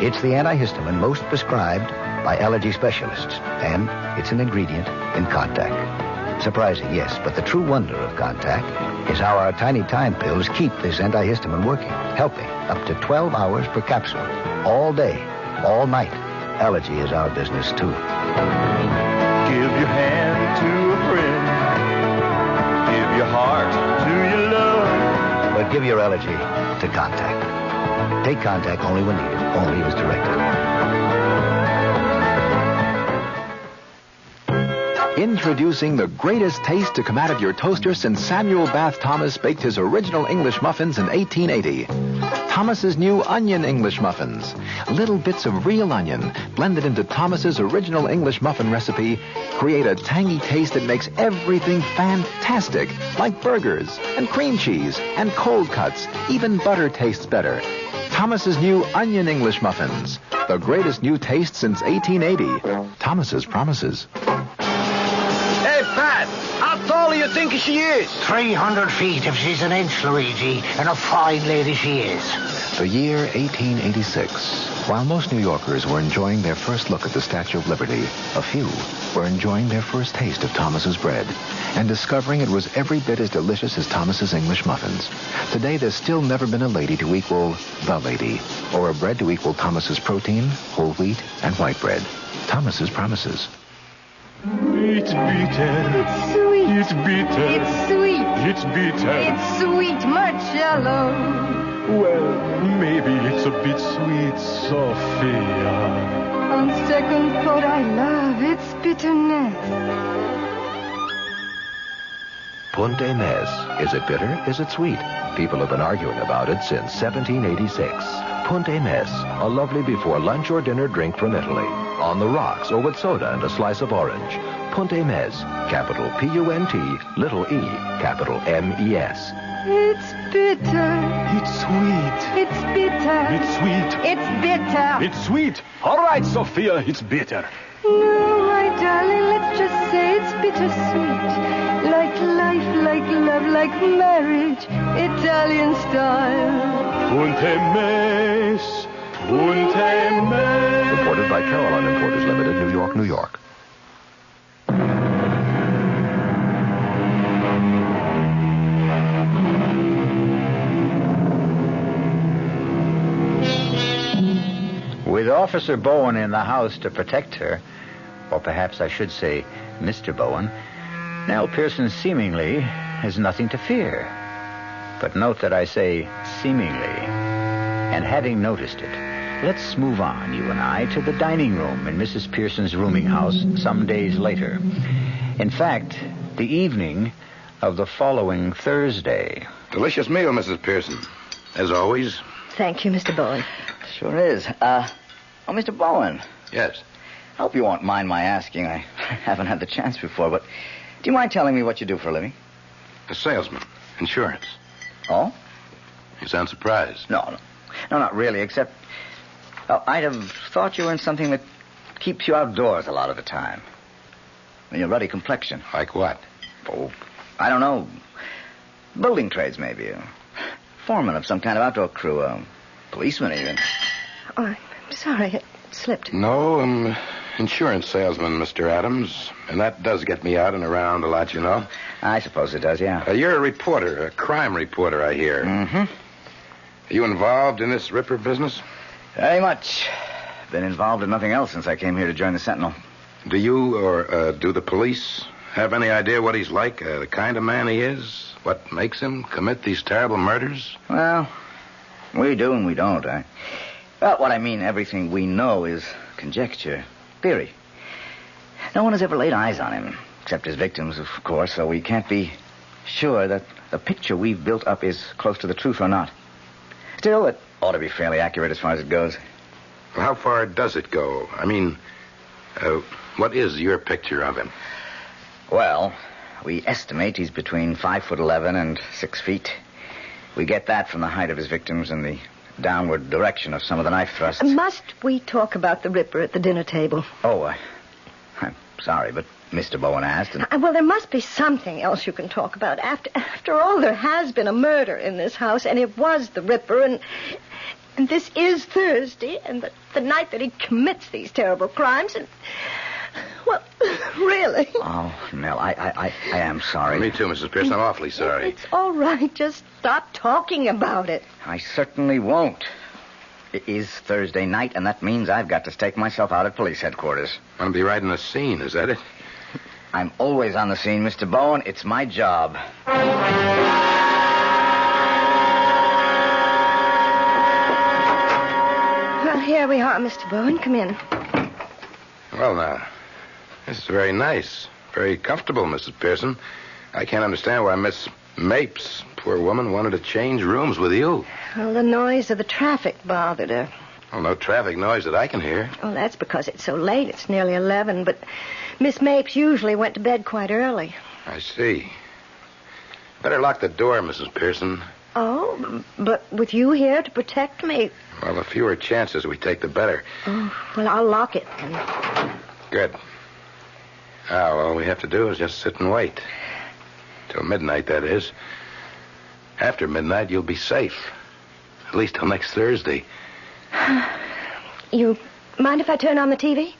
[SPEAKER 12] It's the antihistamine most prescribed by allergy specialists, and it's an ingredient in Contact. Surprising, yes, but the true wonder of Contact is how our tiny time pills keep this antihistamine working, helping up to 12 hours per capsule, all day, all night. Allergy is our business, too.
[SPEAKER 10] Give your hand to a friend. Give your heart to your love.
[SPEAKER 12] But give your allergy to Contact. Take Contact only when needed, only as directed.
[SPEAKER 13] Introducing the greatest taste to come out of your toaster since Samuel Bath Thomas baked his original English muffins in 1880. Thomas's new onion English muffins. Little bits of real onion blended into Thomas's original English muffin recipe create a tangy taste that makes everything fantastic, like burgers and cream cheese and cold cuts. Even butter tastes better. Thomas's new onion English muffins. The greatest new taste since 1880. Thomas's promises.
[SPEAKER 6] Hey, Pat, how tall do you think she is? 300 feet if she's an inch, Luigi, and a fine lady she is.
[SPEAKER 13] The year 1886. While most New Yorkers were enjoying their first look at the Statue of Liberty, a few were enjoying their first taste of Thomas's bread and discovering it was every bit as delicious as Thomas's English muffins. Today, there's still never been a lady to equal the lady, or a bread to equal Thomas's protein, whole wheat, and white bread. Thomas's promises.
[SPEAKER 10] It's bitter.
[SPEAKER 5] It's sweet.
[SPEAKER 10] It's bitter.
[SPEAKER 5] It's sweet.
[SPEAKER 10] It's bitter.
[SPEAKER 5] It's sweet, Marcello.
[SPEAKER 10] Well, maybe it's a bit sweet, Sophia.
[SPEAKER 5] On second thought, I love its bitterness.
[SPEAKER 13] Punte Mes. Is it bitter? Is it sweet? People have been arguing about it since 1786. Punte Mes, a lovely before lunch or dinner drink from Italy. On the rocks or with soda and a slice of orange. Punte Mes, capital P-U-N-T, little e, capital M-E-S.
[SPEAKER 5] It's bitter.
[SPEAKER 10] It's sweet.
[SPEAKER 5] It's bitter.
[SPEAKER 10] It's sweet.
[SPEAKER 5] It's bitter.
[SPEAKER 10] It's sweet. All right, Sophia, it's bitter.
[SPEAKER 5] No, my darling, let's just say it's bittersweet. Like life, like love, like marriage, Italian style.
[SPEAKER 10] Punte Mes. Punte Mes.
[SPEAKER 13] Imported by Caroline Importers Limited, New York, New York.
[SPEAKER 1] With Officer Bowen in the house to protect her, or perhaps I should say Mr. Bowen, Nell Pearson seemingly has nothing to fear. But note that I say seemingly. And having noticed it, let's move on, you and I, to the dining room in Mrs. Pearson's rooming house some days later. In fact, the evening of the following Thursday.
[SPEAKER 9] Delicious meal, Mrs. Pearson. As always.
[SPEAKER 5] Thank you, Mr. Bowen.
[SPEAKER 8] Sure is. Mr. Bowen.
[SPEAKER 9] Yes.
[SPEAKER 8] I hope you won't mind my asking. I haven't had the chance before, but do you mind telling me what you do for a living?
[SPEAKER 9] A salesman. Insurance.
[SPEAKER 8] Oh?
[SPEAKER 9] You sound surprised.
[SPEAKER 8] No, not really, except I'd have thought you were in something that keeps you outdoors a lot of the time. Your ruddy complexion.
[SPEAKER 9] Like what?
[SPEAKER 8] Oh, I don't know. Building trades, maybe. Foreman of some kind of outdoor crew. Policeman, even.
[SPEAKER 5] Oh, I'm sorry, it slipped.
[SPEAKER 9] No, I'm insurance salesman, Mr. Adams. And that does get me out and around a lot, you know.
[SPEAKER 8] I suppose it does, yeah.
[SPEAKER 9] You're a reporter, a crime reporter, I hear.
[SPEAKER 8] Mm-hmm.
[SPEAKER 9] Are you involved in this Ripper business?
[SPEAKER 8] Very much. Been involved in nothing else since I came here to join the Sentinel.
[SPEAKER 9] Do you or do the police have any idea what he's like, the kind of man he is? What makes him commit these terrible murders?
[SPEAKER 8] Well, we do and we don't. Well, what I mean, everything we know is conjecture, theory. No one has ever laid eyes on him, except his victims, of course, so we can't be sure that the picture we've built up is close to the truth or not. Still, it ought to be fairly accurate as far as it goes.
[SPEAKER 9] Well, how far does it go? I mean, what is your picture of him?
[SPEAKER 8] Well, we estimate he's between 5'11" and 6 feet. We get that from the height of his victims and the downward direction of some of the knife thrusts.
[SPEAKER 5] Must we talk about the Ripper at the dinner table?
[SPEAKER 8] Oh, I'm sorry, but Mr. Bowen asked. And...
[SPEAKER 5] Well, there must be something else you can talk about. After all, there has been a murder in this house, and it was the Ripper, and this is Thursday, and the night that he commits these terrible crimes, and... Well, really?
[SPEAKER 8] Oh, Nell, I am sorry.
[SPEAKER 9] Me too, Mrs. Pearson. I'm awfully sorry.
[SPEAKER 5] It's all right. Just stop talking about it.
[SPEAKER 8] I certainly won't. It is Thursday night, and that means I've got to stake myself out at police headquarters.
[SPEAKER 9] Want to be right in the scene, is that it?
[SPEAKER 8] I'm always on the scene, Mr. Bowen. It's my job.
[SPEAKER 5] Well, here we are, Mr. Bowen. Come in.
[SPEAKER 9] Well, now, this is very nice. Very comfortable, Mrs. Pearson. I can't understand why Miss Mapes, poor woman, wanted to change rooms with you.
[SPEAKER 5] Well, the noise of the traffic bothered her.
[SPEAKER 9] Well, no traffic noise that I can hear.
[SPEAKER 5] Oh, that's because it's so late. It's nearly 11, but Miss Mapes usually went to bed quite early.
[SPEAKER 9] I see. Better lock the door, Mrs. Pearson.
[SPEAKER 5] Oh, but with you here to protect me...
[SPEAKER 9] Well, the fewer chances we take, the better.
[SPEAKER 5] Oh, well, I'll lock it.
[SPEAKER 9] Good. Now, all we have to do is just sit and wait. Till midnight, that is. After midnight, you'll be safe. At least till next Thursday.
[SPEAKER 5] You mind if I turn on the TV?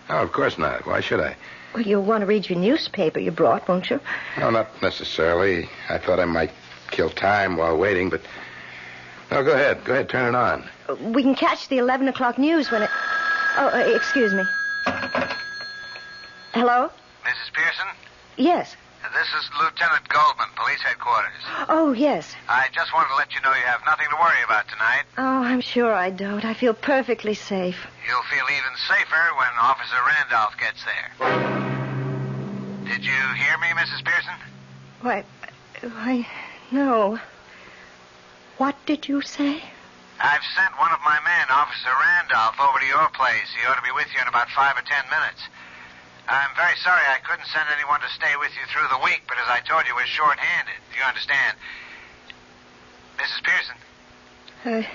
[SPEAKER 9] Oh, of course not. Why should I?
[SPEAKER 5] Well, you'll want to read your newspaper you brought, won't you?
[SPEAKER 9] No, not necessarily. I thought I might kill time while waiting, but... No, go ahead. Go ahead, turn it on.
[SPEAKER 5] We can catch the 11 o'clock news when it... Oh, excuse me. Hello?
[SPEAKER 6] Mrs. Pearson?
[SPEAKER 5] Yes.
[SPEAKER 6] This is Lieutenant Goldman, police headquarters.
[SPEAKER 5] Oh, yes.
[SPEAKER 6] I just wanted to let you know you have nothing to worry about tonight.
[SPEAKER 5] Oh, I'm sure I don't. I feel perfectly safe.
[SPEAKER 6] You'll feel even safer when Officer Randolph gets there. Did you hear me, Mrs. Pearson?
[SPEAKER 5] Why, no. What did you say?
[SPEAKER 6] I've sent one of my men, Officer Randolph, over to your place. He ought to be with you in about 5 or 10 minutes. I'm very sorry I couldn't send anyone to stay with you through the week, but as I told you, we're short-handed. You understand? Mrs. Pearson?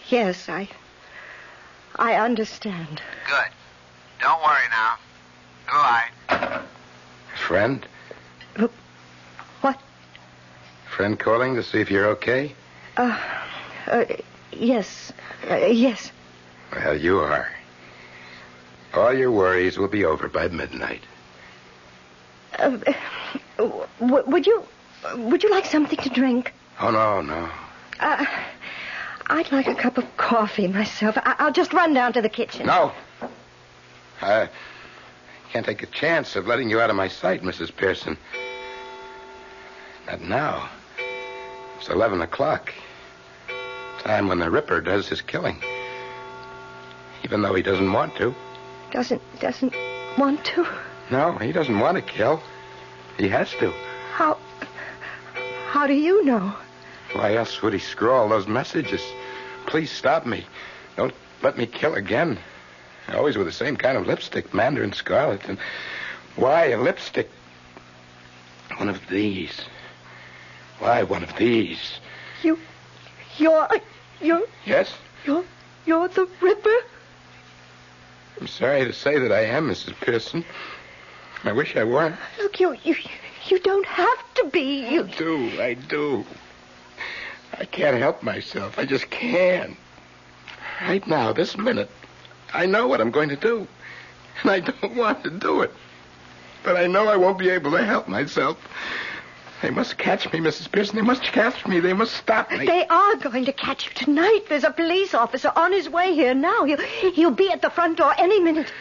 [SPEAKER 5] Yes, I understand.
[SPEAKER 6] Good. Don't worry now. Goodbye.
[SPEAKER 9] Friend?
[SPEAKER 5] What?
[SPEAKER 9] Friend calling to see if you're okay?
[SPEAKER 5] Yes. Yes.
[SPEAKER 9] Well, you are. All your worries will be over by midnight.
[SPEAKER 5] Would you like something to drink?
[SPEAKER 9] Oh, no.
[SPEAKER 5] I'd like a cup of coffee myself. I'll just run down to the kitchen.
[SPEAKER 9] No. I can't take a chance of letting you out of my sight, Mrs. Pearson. Not now. It's 11 o'clock. Time when the Ripper does his killing. Even though he doesn't want to.
[SPEAKER 5] Doesn't want to?
[SPEAKER 9] No, he doesn't want to kill. He has to.
[SPEAKER 5] How do you know?
[SPEAKER 9] Why else would he scrawl those messages? Please stop me. Don't let me kill again. Always with the same kind of lipstick, Mandarin Scarlet. And why a lipstick? One of these. Why one of these?
[SPEAKER 5] You're...
[SPEAKER 9] Yes?
[SPEAKER 5] You're the Ripper?
[SPEAKER 9] I'm sorry to say that I am, Mrs. Pearson. I wish I weren't.
[SPEAKER 5] Look, you don't have to be.
[SPEAKER 9] I do. I can't help myself. I just can't. Right now, this minute, I know what I'm going to do. And I don't want to do it. But I know I won't be able to help myself. They must catch me, Mrs. Pearson. They must catch me. They must stop me.
[SPEAKER 5] They are going to catch you tonight. There's a police officer on his way here now. He'll be at the front door any minute.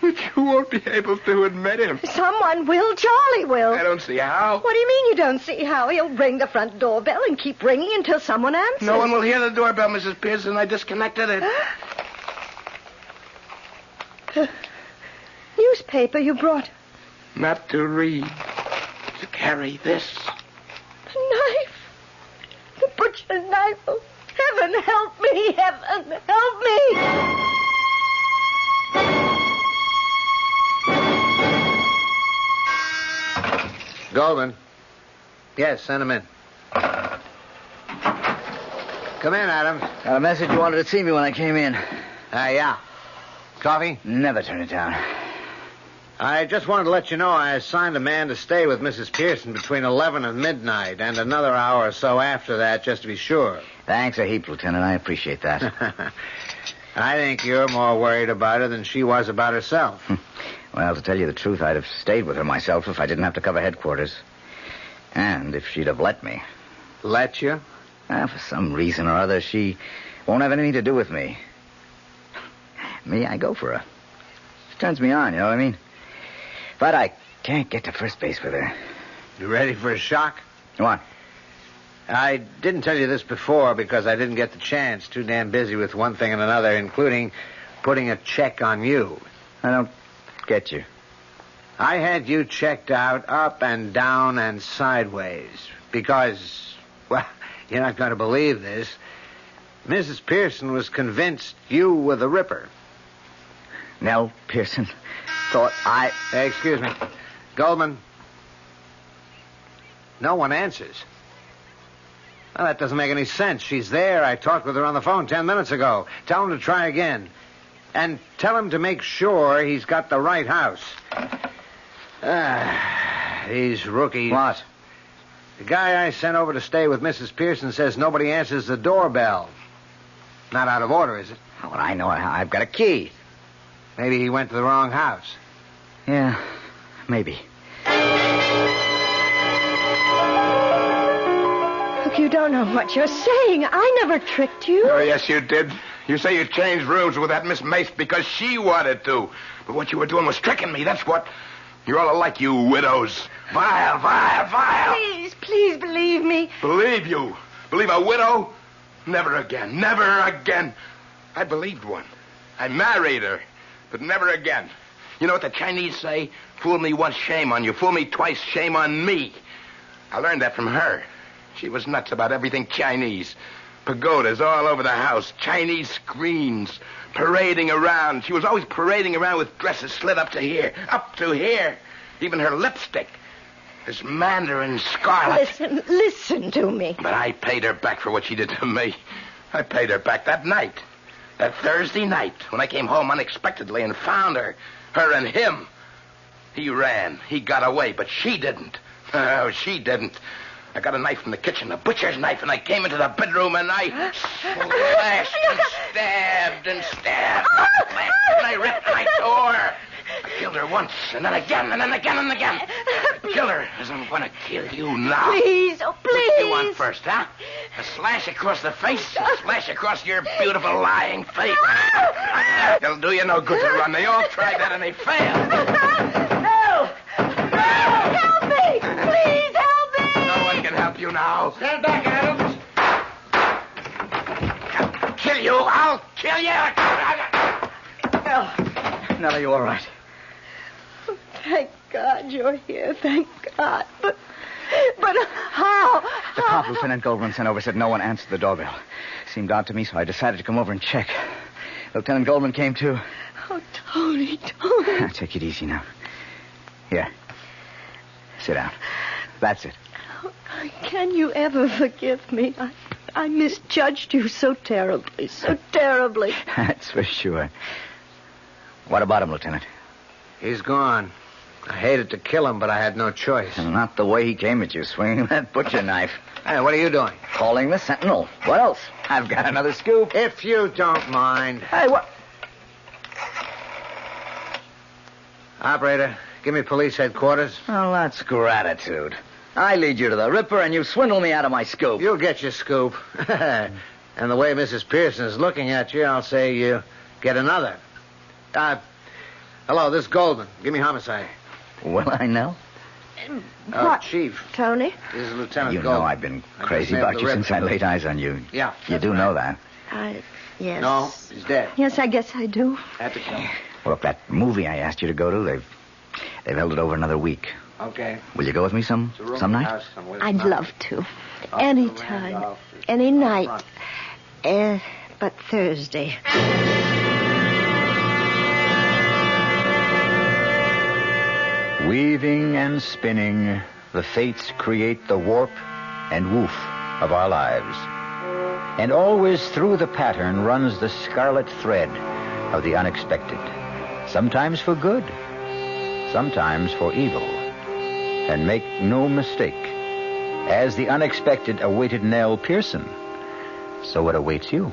[SPEAKER 9] But you won't be able to admit him.
[SPEAKER 5] Someone will. Charlie will.
[SPEAKER 9] I don't see how.
[SPEAKER 5] What do you mean you don't see how? He'll ring the front doorbell and keep ringing until someone answers.
[SPEAKER 9] No one will hear the doorbell, Mrs. Pearson. I disconnected it.
[SPEAKER 5] The newspaper you brought.
[SPEAKER 9] Not to read. To carry this.
[SPEAKER 5] The knife. The butcher knife. Oh, heaven help me. Heaven help me.
[SPEAKER 6] Goldman. Yes, send him in. Come in, Adams.
[SPEAKER 8] Got a message you wanted to see me when I came in.
[SPEAKER 6] Yeah. Coffee?
[SPEAKER 8] Never turn it down.
[SPEAKER 6] I just wanted to let you know I assigned a man to stay with Mrs. Pearson between 11 and midnight, and another hour or so after that, just to be sure.
[SPEAKER 8] Thanks a heap, Lieutenant. I appreciate that.
[SPEAKER 6] I think you're more worried about her than she was about herself.
[SPEAKER 8] Well, to tell you the truth, I'd have stayed with her myself if I didn't have to cover headquarters. And if she'd have let me.
[SPEAKER 6] Let you?
[SPEAKER 8] For some reason or other, she won't have anything to do with me. Me, I go for her. She turns me on, you know what I mean? But I can't get to first base with her.
[SPEAKER 6] You ready for a shock?
[SPEAKER 8] What?
[SPEAKER 6] I didn't tell you this before because I didn't get the chance. Too damn busy with one thing and another, including putting a check on you.
[SPEAKER 8] I don't get you.
[SPEAKER 6] I had you checked out up and down and sideways because, well, you're not going to believe this. Mrs. Pearson was convinced you were the Ripper.
[SPEAKER 8] Nell Pearson thought I...
[SPEAKER 6] Hey, excuse me. Goldman. No one answers. Well, that doesn't make any sense. She's there. I talked with her on the phone 10 minutes ago. Tell him to try again. And tell him to make sure he's got the right house. These rookies.
[SPEAKER 8] What?
[SPEAKER 6] The guy I sent over to stay with Mrs. Pearson says nobody answers the doorbell. Not out of order, is it?
[SPEAKER 8] Well, I know. I've got a key.
[SPEAKER 6] Maybe he went to the wrong house.
[SPEAKER 8] Yeah, maybe.
[SPEAKER 5] Look, you don't know what you're saying. I never tricked you.
[SPEAKER 9] Oh, yes, you did. You say you changed rooms with that Miss Mace because she wanted to. But what you were doing was tricking me, that's what. You're all alike, you widows. Vile, vile, vile.
[SPEAKER 5] Please believe me.
[SPEAKER 9] Believe you? Believe a widow? Never again, never again. I believed one. I married her, but never again. You know what the Chinese say? Fool me once, shame on you. Fool me twice, shame on me. I learned that from her. She was nuts about everything Chinese. Pagodas all over the house, Chinese screens, parading around. She was always parading around with dresses slit up to here, up to here. Even her lipstick. This Mandarin scarlet.
[SPEAKER 5] Listen to me.
[SPEAKER 9] But I paid her back for what she did to me. I paid her back that night. That Thursday night, when I came home unexpectedly and found her and him. He ran. He got away, but she didn't. Oh, she didn't. I got a knife from the kitchen, a butcher's knife, and I came into the bedroom and I slashed and stabbed and stabbed. And I ripped and I tore. I killed her once, and then again, and then again and again. I killed her as I'm going to kill you now.
[SPEAKER 5] Please, oh, please.
[SPEAKER 9] What do you want first, huh? A slash across the face, a slash across your beautiful lying face. It'll do you no good to run. They all tried that and they failed.
[SPEAKER 5] No! Help me! Please help me!
[SPEAKER 9] No one can help you now.
[SPEAKER 6] Stand back, Adams.
[SPEAKER 9] I'll kill you. I'll kill you.
[SPEAKER 8] Nellie, are you all right?
[SPEAKER 5] Thank God you're here. Thank God. But how?
[SPEAKER 8] The cop Lieutenant Goldman sent over said no one answered the doorbell. Seemed odd to me, so I decided to come over and check. Lieutenant Goldman came too.
[SPEAKER 5] Oh, Tony.
[SPEAKER 8] Take it easy now. Here. Sit down. That's it.
[SPEAKER 5] Oh, can you ever forgive me? I misjudged you so terribly, so terribly.
[SPEAKER 8] That's for sure. What about him, Lieutenant?
[SPEAKER 6] He's gone. I hated to kill him, but I had no choice.
[SPEAKER 8] And not the way he came at you, swinging that butcher knife.
[SPEAKER 6] Hey, what are you doing?
[SPEAKER 8] Calling the Sentinel. What else? I've got another scoop.
[SPEAKER 6] If you don't mind.
[SPEAKER 8] Hey, what?
[SPEAKER 6] Operator, give me police headquarters.
[SPEAKER 8] Oh, that's gratitude. I lead you to the Ripper, and you swindle me out of my scoop.
[SPEAKER 6] You'll get your scoop. And the way Mrs. Pearson is looking at you, I'll say you get another. Hello, this is Goldman. Give me homicide.
[SPEAKER 8] Well, I know.
[SPEAKER 5] What?
[SPEAKER 6] Chief.
[SPEAKER 5] Tony?
[SPEAKER 6] This is Lieutenant
[SPEAKER 8] You
[SPEAKER 6] Goldman.
[SPEAKER 8] know I've been crazy about you since I laid eyes on you.
[SPEAKER 6] Yeah.
[SPEAKER 8] You do know that.
[SPEAKER 5] Yes.
[SPEAKER 6] No, he's dead.
[SPEAKER 5] Yes, I guess I do.
[SPEAKER 6] Had to kill him.
[SPEAKER 8] Well, look, that movie I asked you to go to, they've held it over another week.
[SPEAKER 6] Okay.
[SPEAKER 8] Will you go with me some night?
[SPEAKER 5] I'd love to. Anytime. Any night. But Thursday.
[SPEAKER 1] Weaving and spinning, the fates create the warp and woof of our lives. And always through the pattern runs the scarlet thread of the unexpected. Sometimes for good, sometimes for evil. And make no mistake, as the unexpected awaited Nell Pearson, so it awaits you.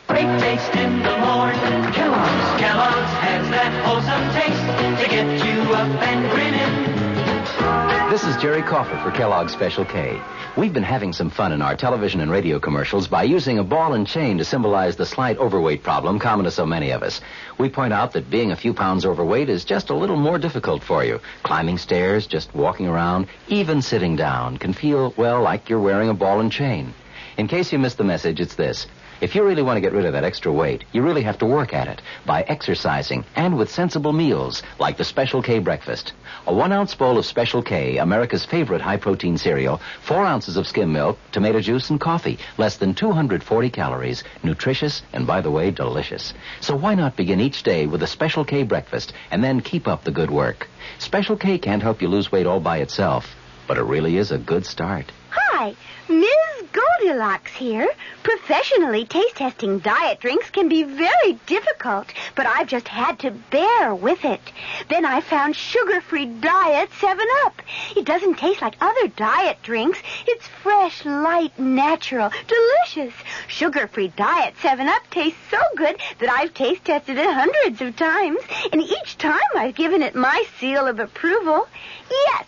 [SPEAKER 10] Great taste in the morning. Kellogg's has that wholesome taste to get you up and grinning.
[SPEAKER 2] This is Jerry Coffer for Kellogg's Special K. We've been having some fun in our television and radio commercials by using a ball and chain to symbolize the slight overweight problem common to so many of us. We point out that being a few pounds overweight is just a little more difficult for you. Climbing stairs, just walking around, even sitting down can feel, well, like you're wearing a ball and chain. In case you missed the message, it's this. If you really want to get rid of that extra weight, you really have to work at it by exercising and with sensible meals like the Special K breakfast. A 1-ounce bowl of Special K, America's favorite high-protein cereal, 4 ounces of skim milk, tomato juice, and coffee. Less than 240 calories. Nutritious and, by the way, delicious. So why not begin each day with a Special K breakfast and then keep up the good work? Special K can't help you lose weight all by itself, but it really is a good start.
[SPEAKER 3] Hi, Ms. Goldilocks here. Professionally taste-testing diet drinks can be very difficult, but I've just had to bear with it. Then I found sugar-free Diet 7-Up. It doesn't taste like other diet drinks. It's fresh, light, natural, delicious. Sugar-free Diet 7-Up tastes so good that I've taste-tested it hundreds of times, and each time I've given it my seal of approval. Yes,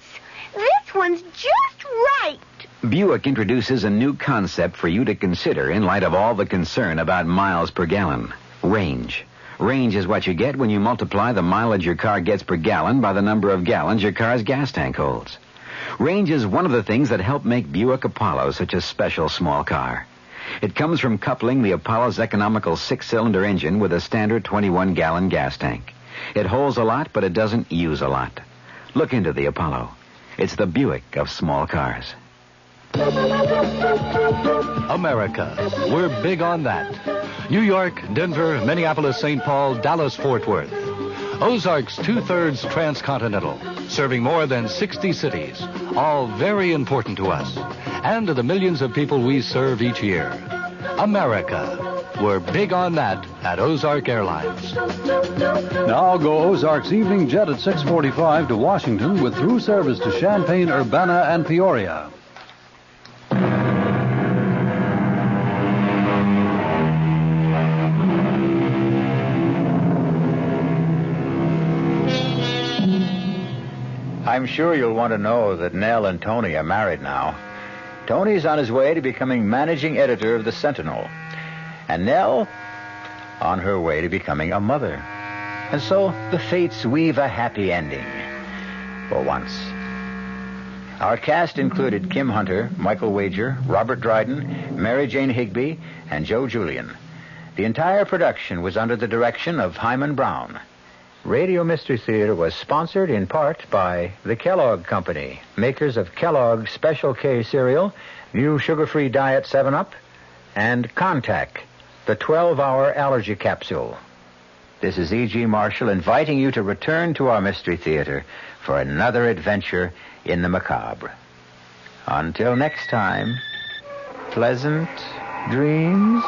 [SPEAKER 3] this one's just right.
[SPEAKER 2] Buick introduces a new concept for you to consider in light of all the concern about miles per gallon. Range. Range is what you get when you multiply the mileage your car gets per gallon by the number of gallons your car's gas tank holds. Range is one of the things that help make Buick Apollo such a special small car. It comes from coupling the Apollo's economical 6-cylinder engine with a standard 21-gallon gas tank. It holds a lot, but it doesn't use a lot. Look into the Apollo. It's the Buick of small cars.
[SPEAKER 14] America. We're big on that. New York, Denver, Minneapolis, St. Paul, Dallas, Fort Worth. Ozarks 2/3 transcontinental, serving more than 60 cities, all very important to us and to the millions of people we serve each year. America. We're big on that at Ozark Airlines.
[SPEAKER 4] Now go Ozark's evening jet at 6:45 to Washington with through service to Champaign, Urbana, and Peoria.
[SPEAKER 1] I'm sure you'll want to know that Nell and Tony are married now. Tony's on his way to becoming managing editor of the Sentinel. And Nell on her way to becoming a mother. And so the fates weave a happy ending. For once. Our cast included Kim Hunter, Michael Wager, Robert Dryden, Mary Jane Higby, and Joe Julian. The entire production was under the direction of Hyman Brown. Radio Mystery Theater was sponsored in part by the Kellogg Company, makers of Kellogg's Special K cereal, new sugar-free diet 7-Up, and Contac, the 12-hour allergy capsule. This is E.G. Marshall inviting you to return to our Mystery Theater for another adventure in the macabre. Until next time, pleasant dreams.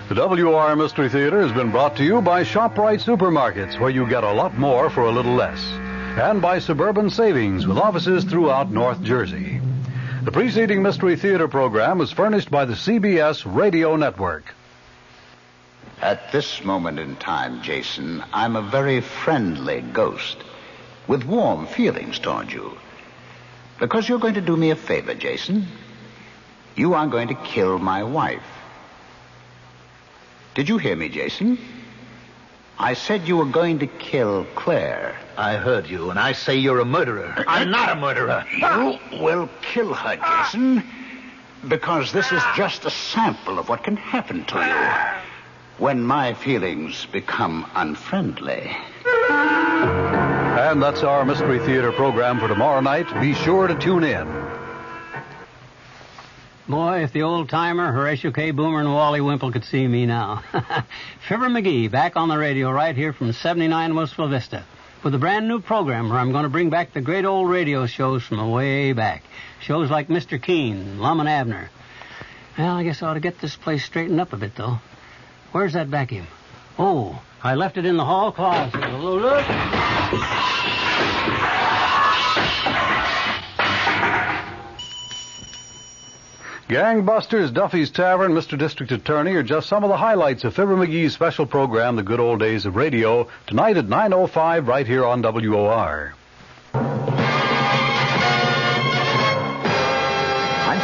[SPEAKER 4] The WR Mystery Theater has been brought to you by ShopRite Supermarkets, where you get a lot more for a little less, and by Suburban Savings, with offices throughout North Jersey. The preceding Mystery Theater program was furnished by the CBS Radio Network.
[SPEAKER 15] At this moment in time, Jason, I'm a very friendly ghost with warm feelings toward you. Because you're going to do me a favor, Jason. You are going to kill my wife. Did you hear me, Jason? I said you were going to kill Claire.
[SPEAKER 12] I heard you, and I say you're a murderer.
[SPEAKER 15] I'm not a murderer. You will kill her, Jason, because this is just a sample of what can happen to you when my feelings become unfriendly.
[SPEAKER 4] And that's our Mystery Theater program for tomorrow night. Be sure to tune in.
[SPEAKER 11] Boy, if the old-timer Horatio K. Boomer and Wally Wimple could see me now. Fibber McGee back on the radio right here from 79 Westville Vista with a brand-new program where I'm going to bring back the great old radio shows from way back. Shows like Mr. Keene, Lum and Abner. Well, I guess I ought to get this place straightened up a bit, though. Where's that vacuum? Oh, I left it in the hall closet. Look.
[SPEAKER 4] Gangbusters, Duffy's Tavern, Mr. District Attorney are just some of the highlights of Fibber McGee's special program, The Good Old Days of Radio, tonight at 9:05 right here on WOR.
[SPEAKER 16] I'm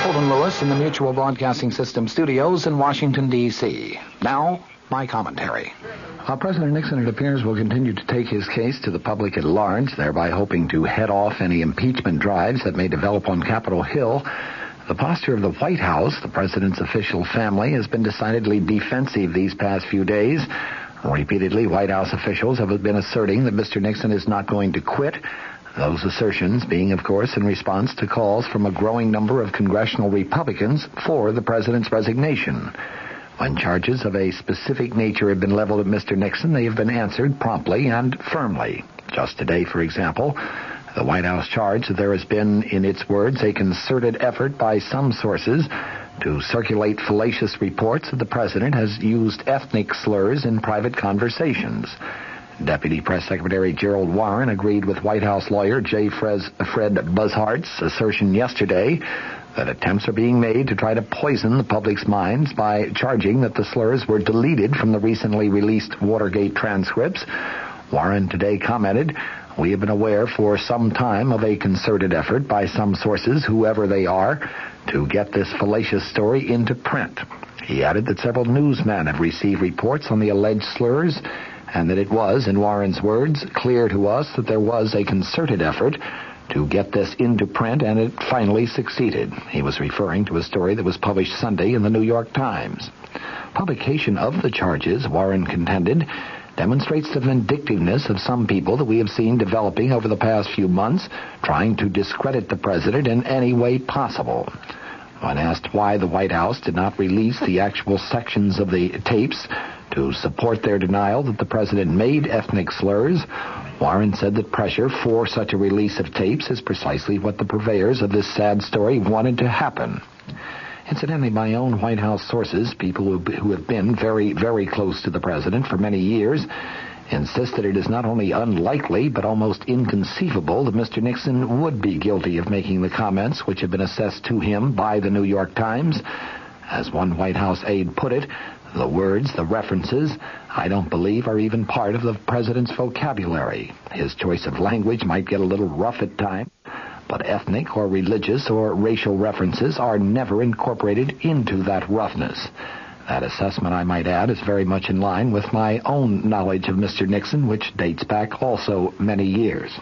[SPEAKER 16] Fulton Lewis in the Mutual Broadcasting System studios in Washington, D.C. Now, my commentary. President Nixon, it appears, will continue to take his case to the public at large, thereby hoping to head off any impeachment drives that may develop on Capitol Hill. The posture of the White House, the president's official family, has been decidedly defensive these past few days. Repeatedly, White House officials have been asserting that Mr. Nixon is not going to quit. Those assertions being, of course, in response to calls from a growing number of congressional Republicans for the president's resignation. When charges of a specific nature have been leveled at Mr. Nixon, they have been answered promptly and firmly. Just today, for example, the White House charged that there has been, in its words, a concerted effort by some sources to circulate fallacious reports that the president has used ethnic slurs in private conversations. Deputy Press Secretary Gerald Warren agreed with White House lawyer J. Fred Bushart's assertion yesterday that attempts are being made to try to poison the public's minds by charging that the slurs were deleted from the recently released Watergate transcripts. Warren today commented, "We have been aware for some time of a concerted effort by some sources, whoever they are, to get this fallacious story into print." He added that several newsmen have received reports on the alleged slurs and that it was, in Warren's words, clear to us that there was a concerted effort to get this into print, and it finally succeeded. He was referring to a story that was published Sunday in the New York Times. Publication of the charges, Warren contended, demonstrates the vindictiveness of some people that we have seen developing over the past few months, trying to discredit the president in any way possible. When asked why the White House did not release the actual sections of the tapes to support their denial that the president made ethnic slurs, Warren said that pressure for such a release of tapes is precisely what the purveyors of this sad story wanted to happen. Incidentally, my own White House sources, people who have been very, very close to the president for many years, insist that it is not only unlikely but almost inconceivable that Mr. Nixon would be guilty of making the comments which have been assessed to him by the New York Times. As one White House aide put it, the words, the references, I don't believe are even part of the president's vocabulary. His choice of language might get a little rough at times, but ethnic or religious or racial references are never incorporated into that roughness. That assessment, I might add, is very much in line with my own knowledge of Mr. Nixon, which dates back also many years.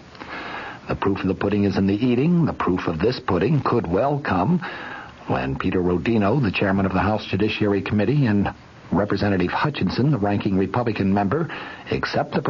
[SPEAKER 16] The proof of the pudding is in the eating. The proof of this pudding could well come when Peter Rodino, the chairman of the House Judiciary Committee, and Representative Hutchinson, the ranking Republican member, accept the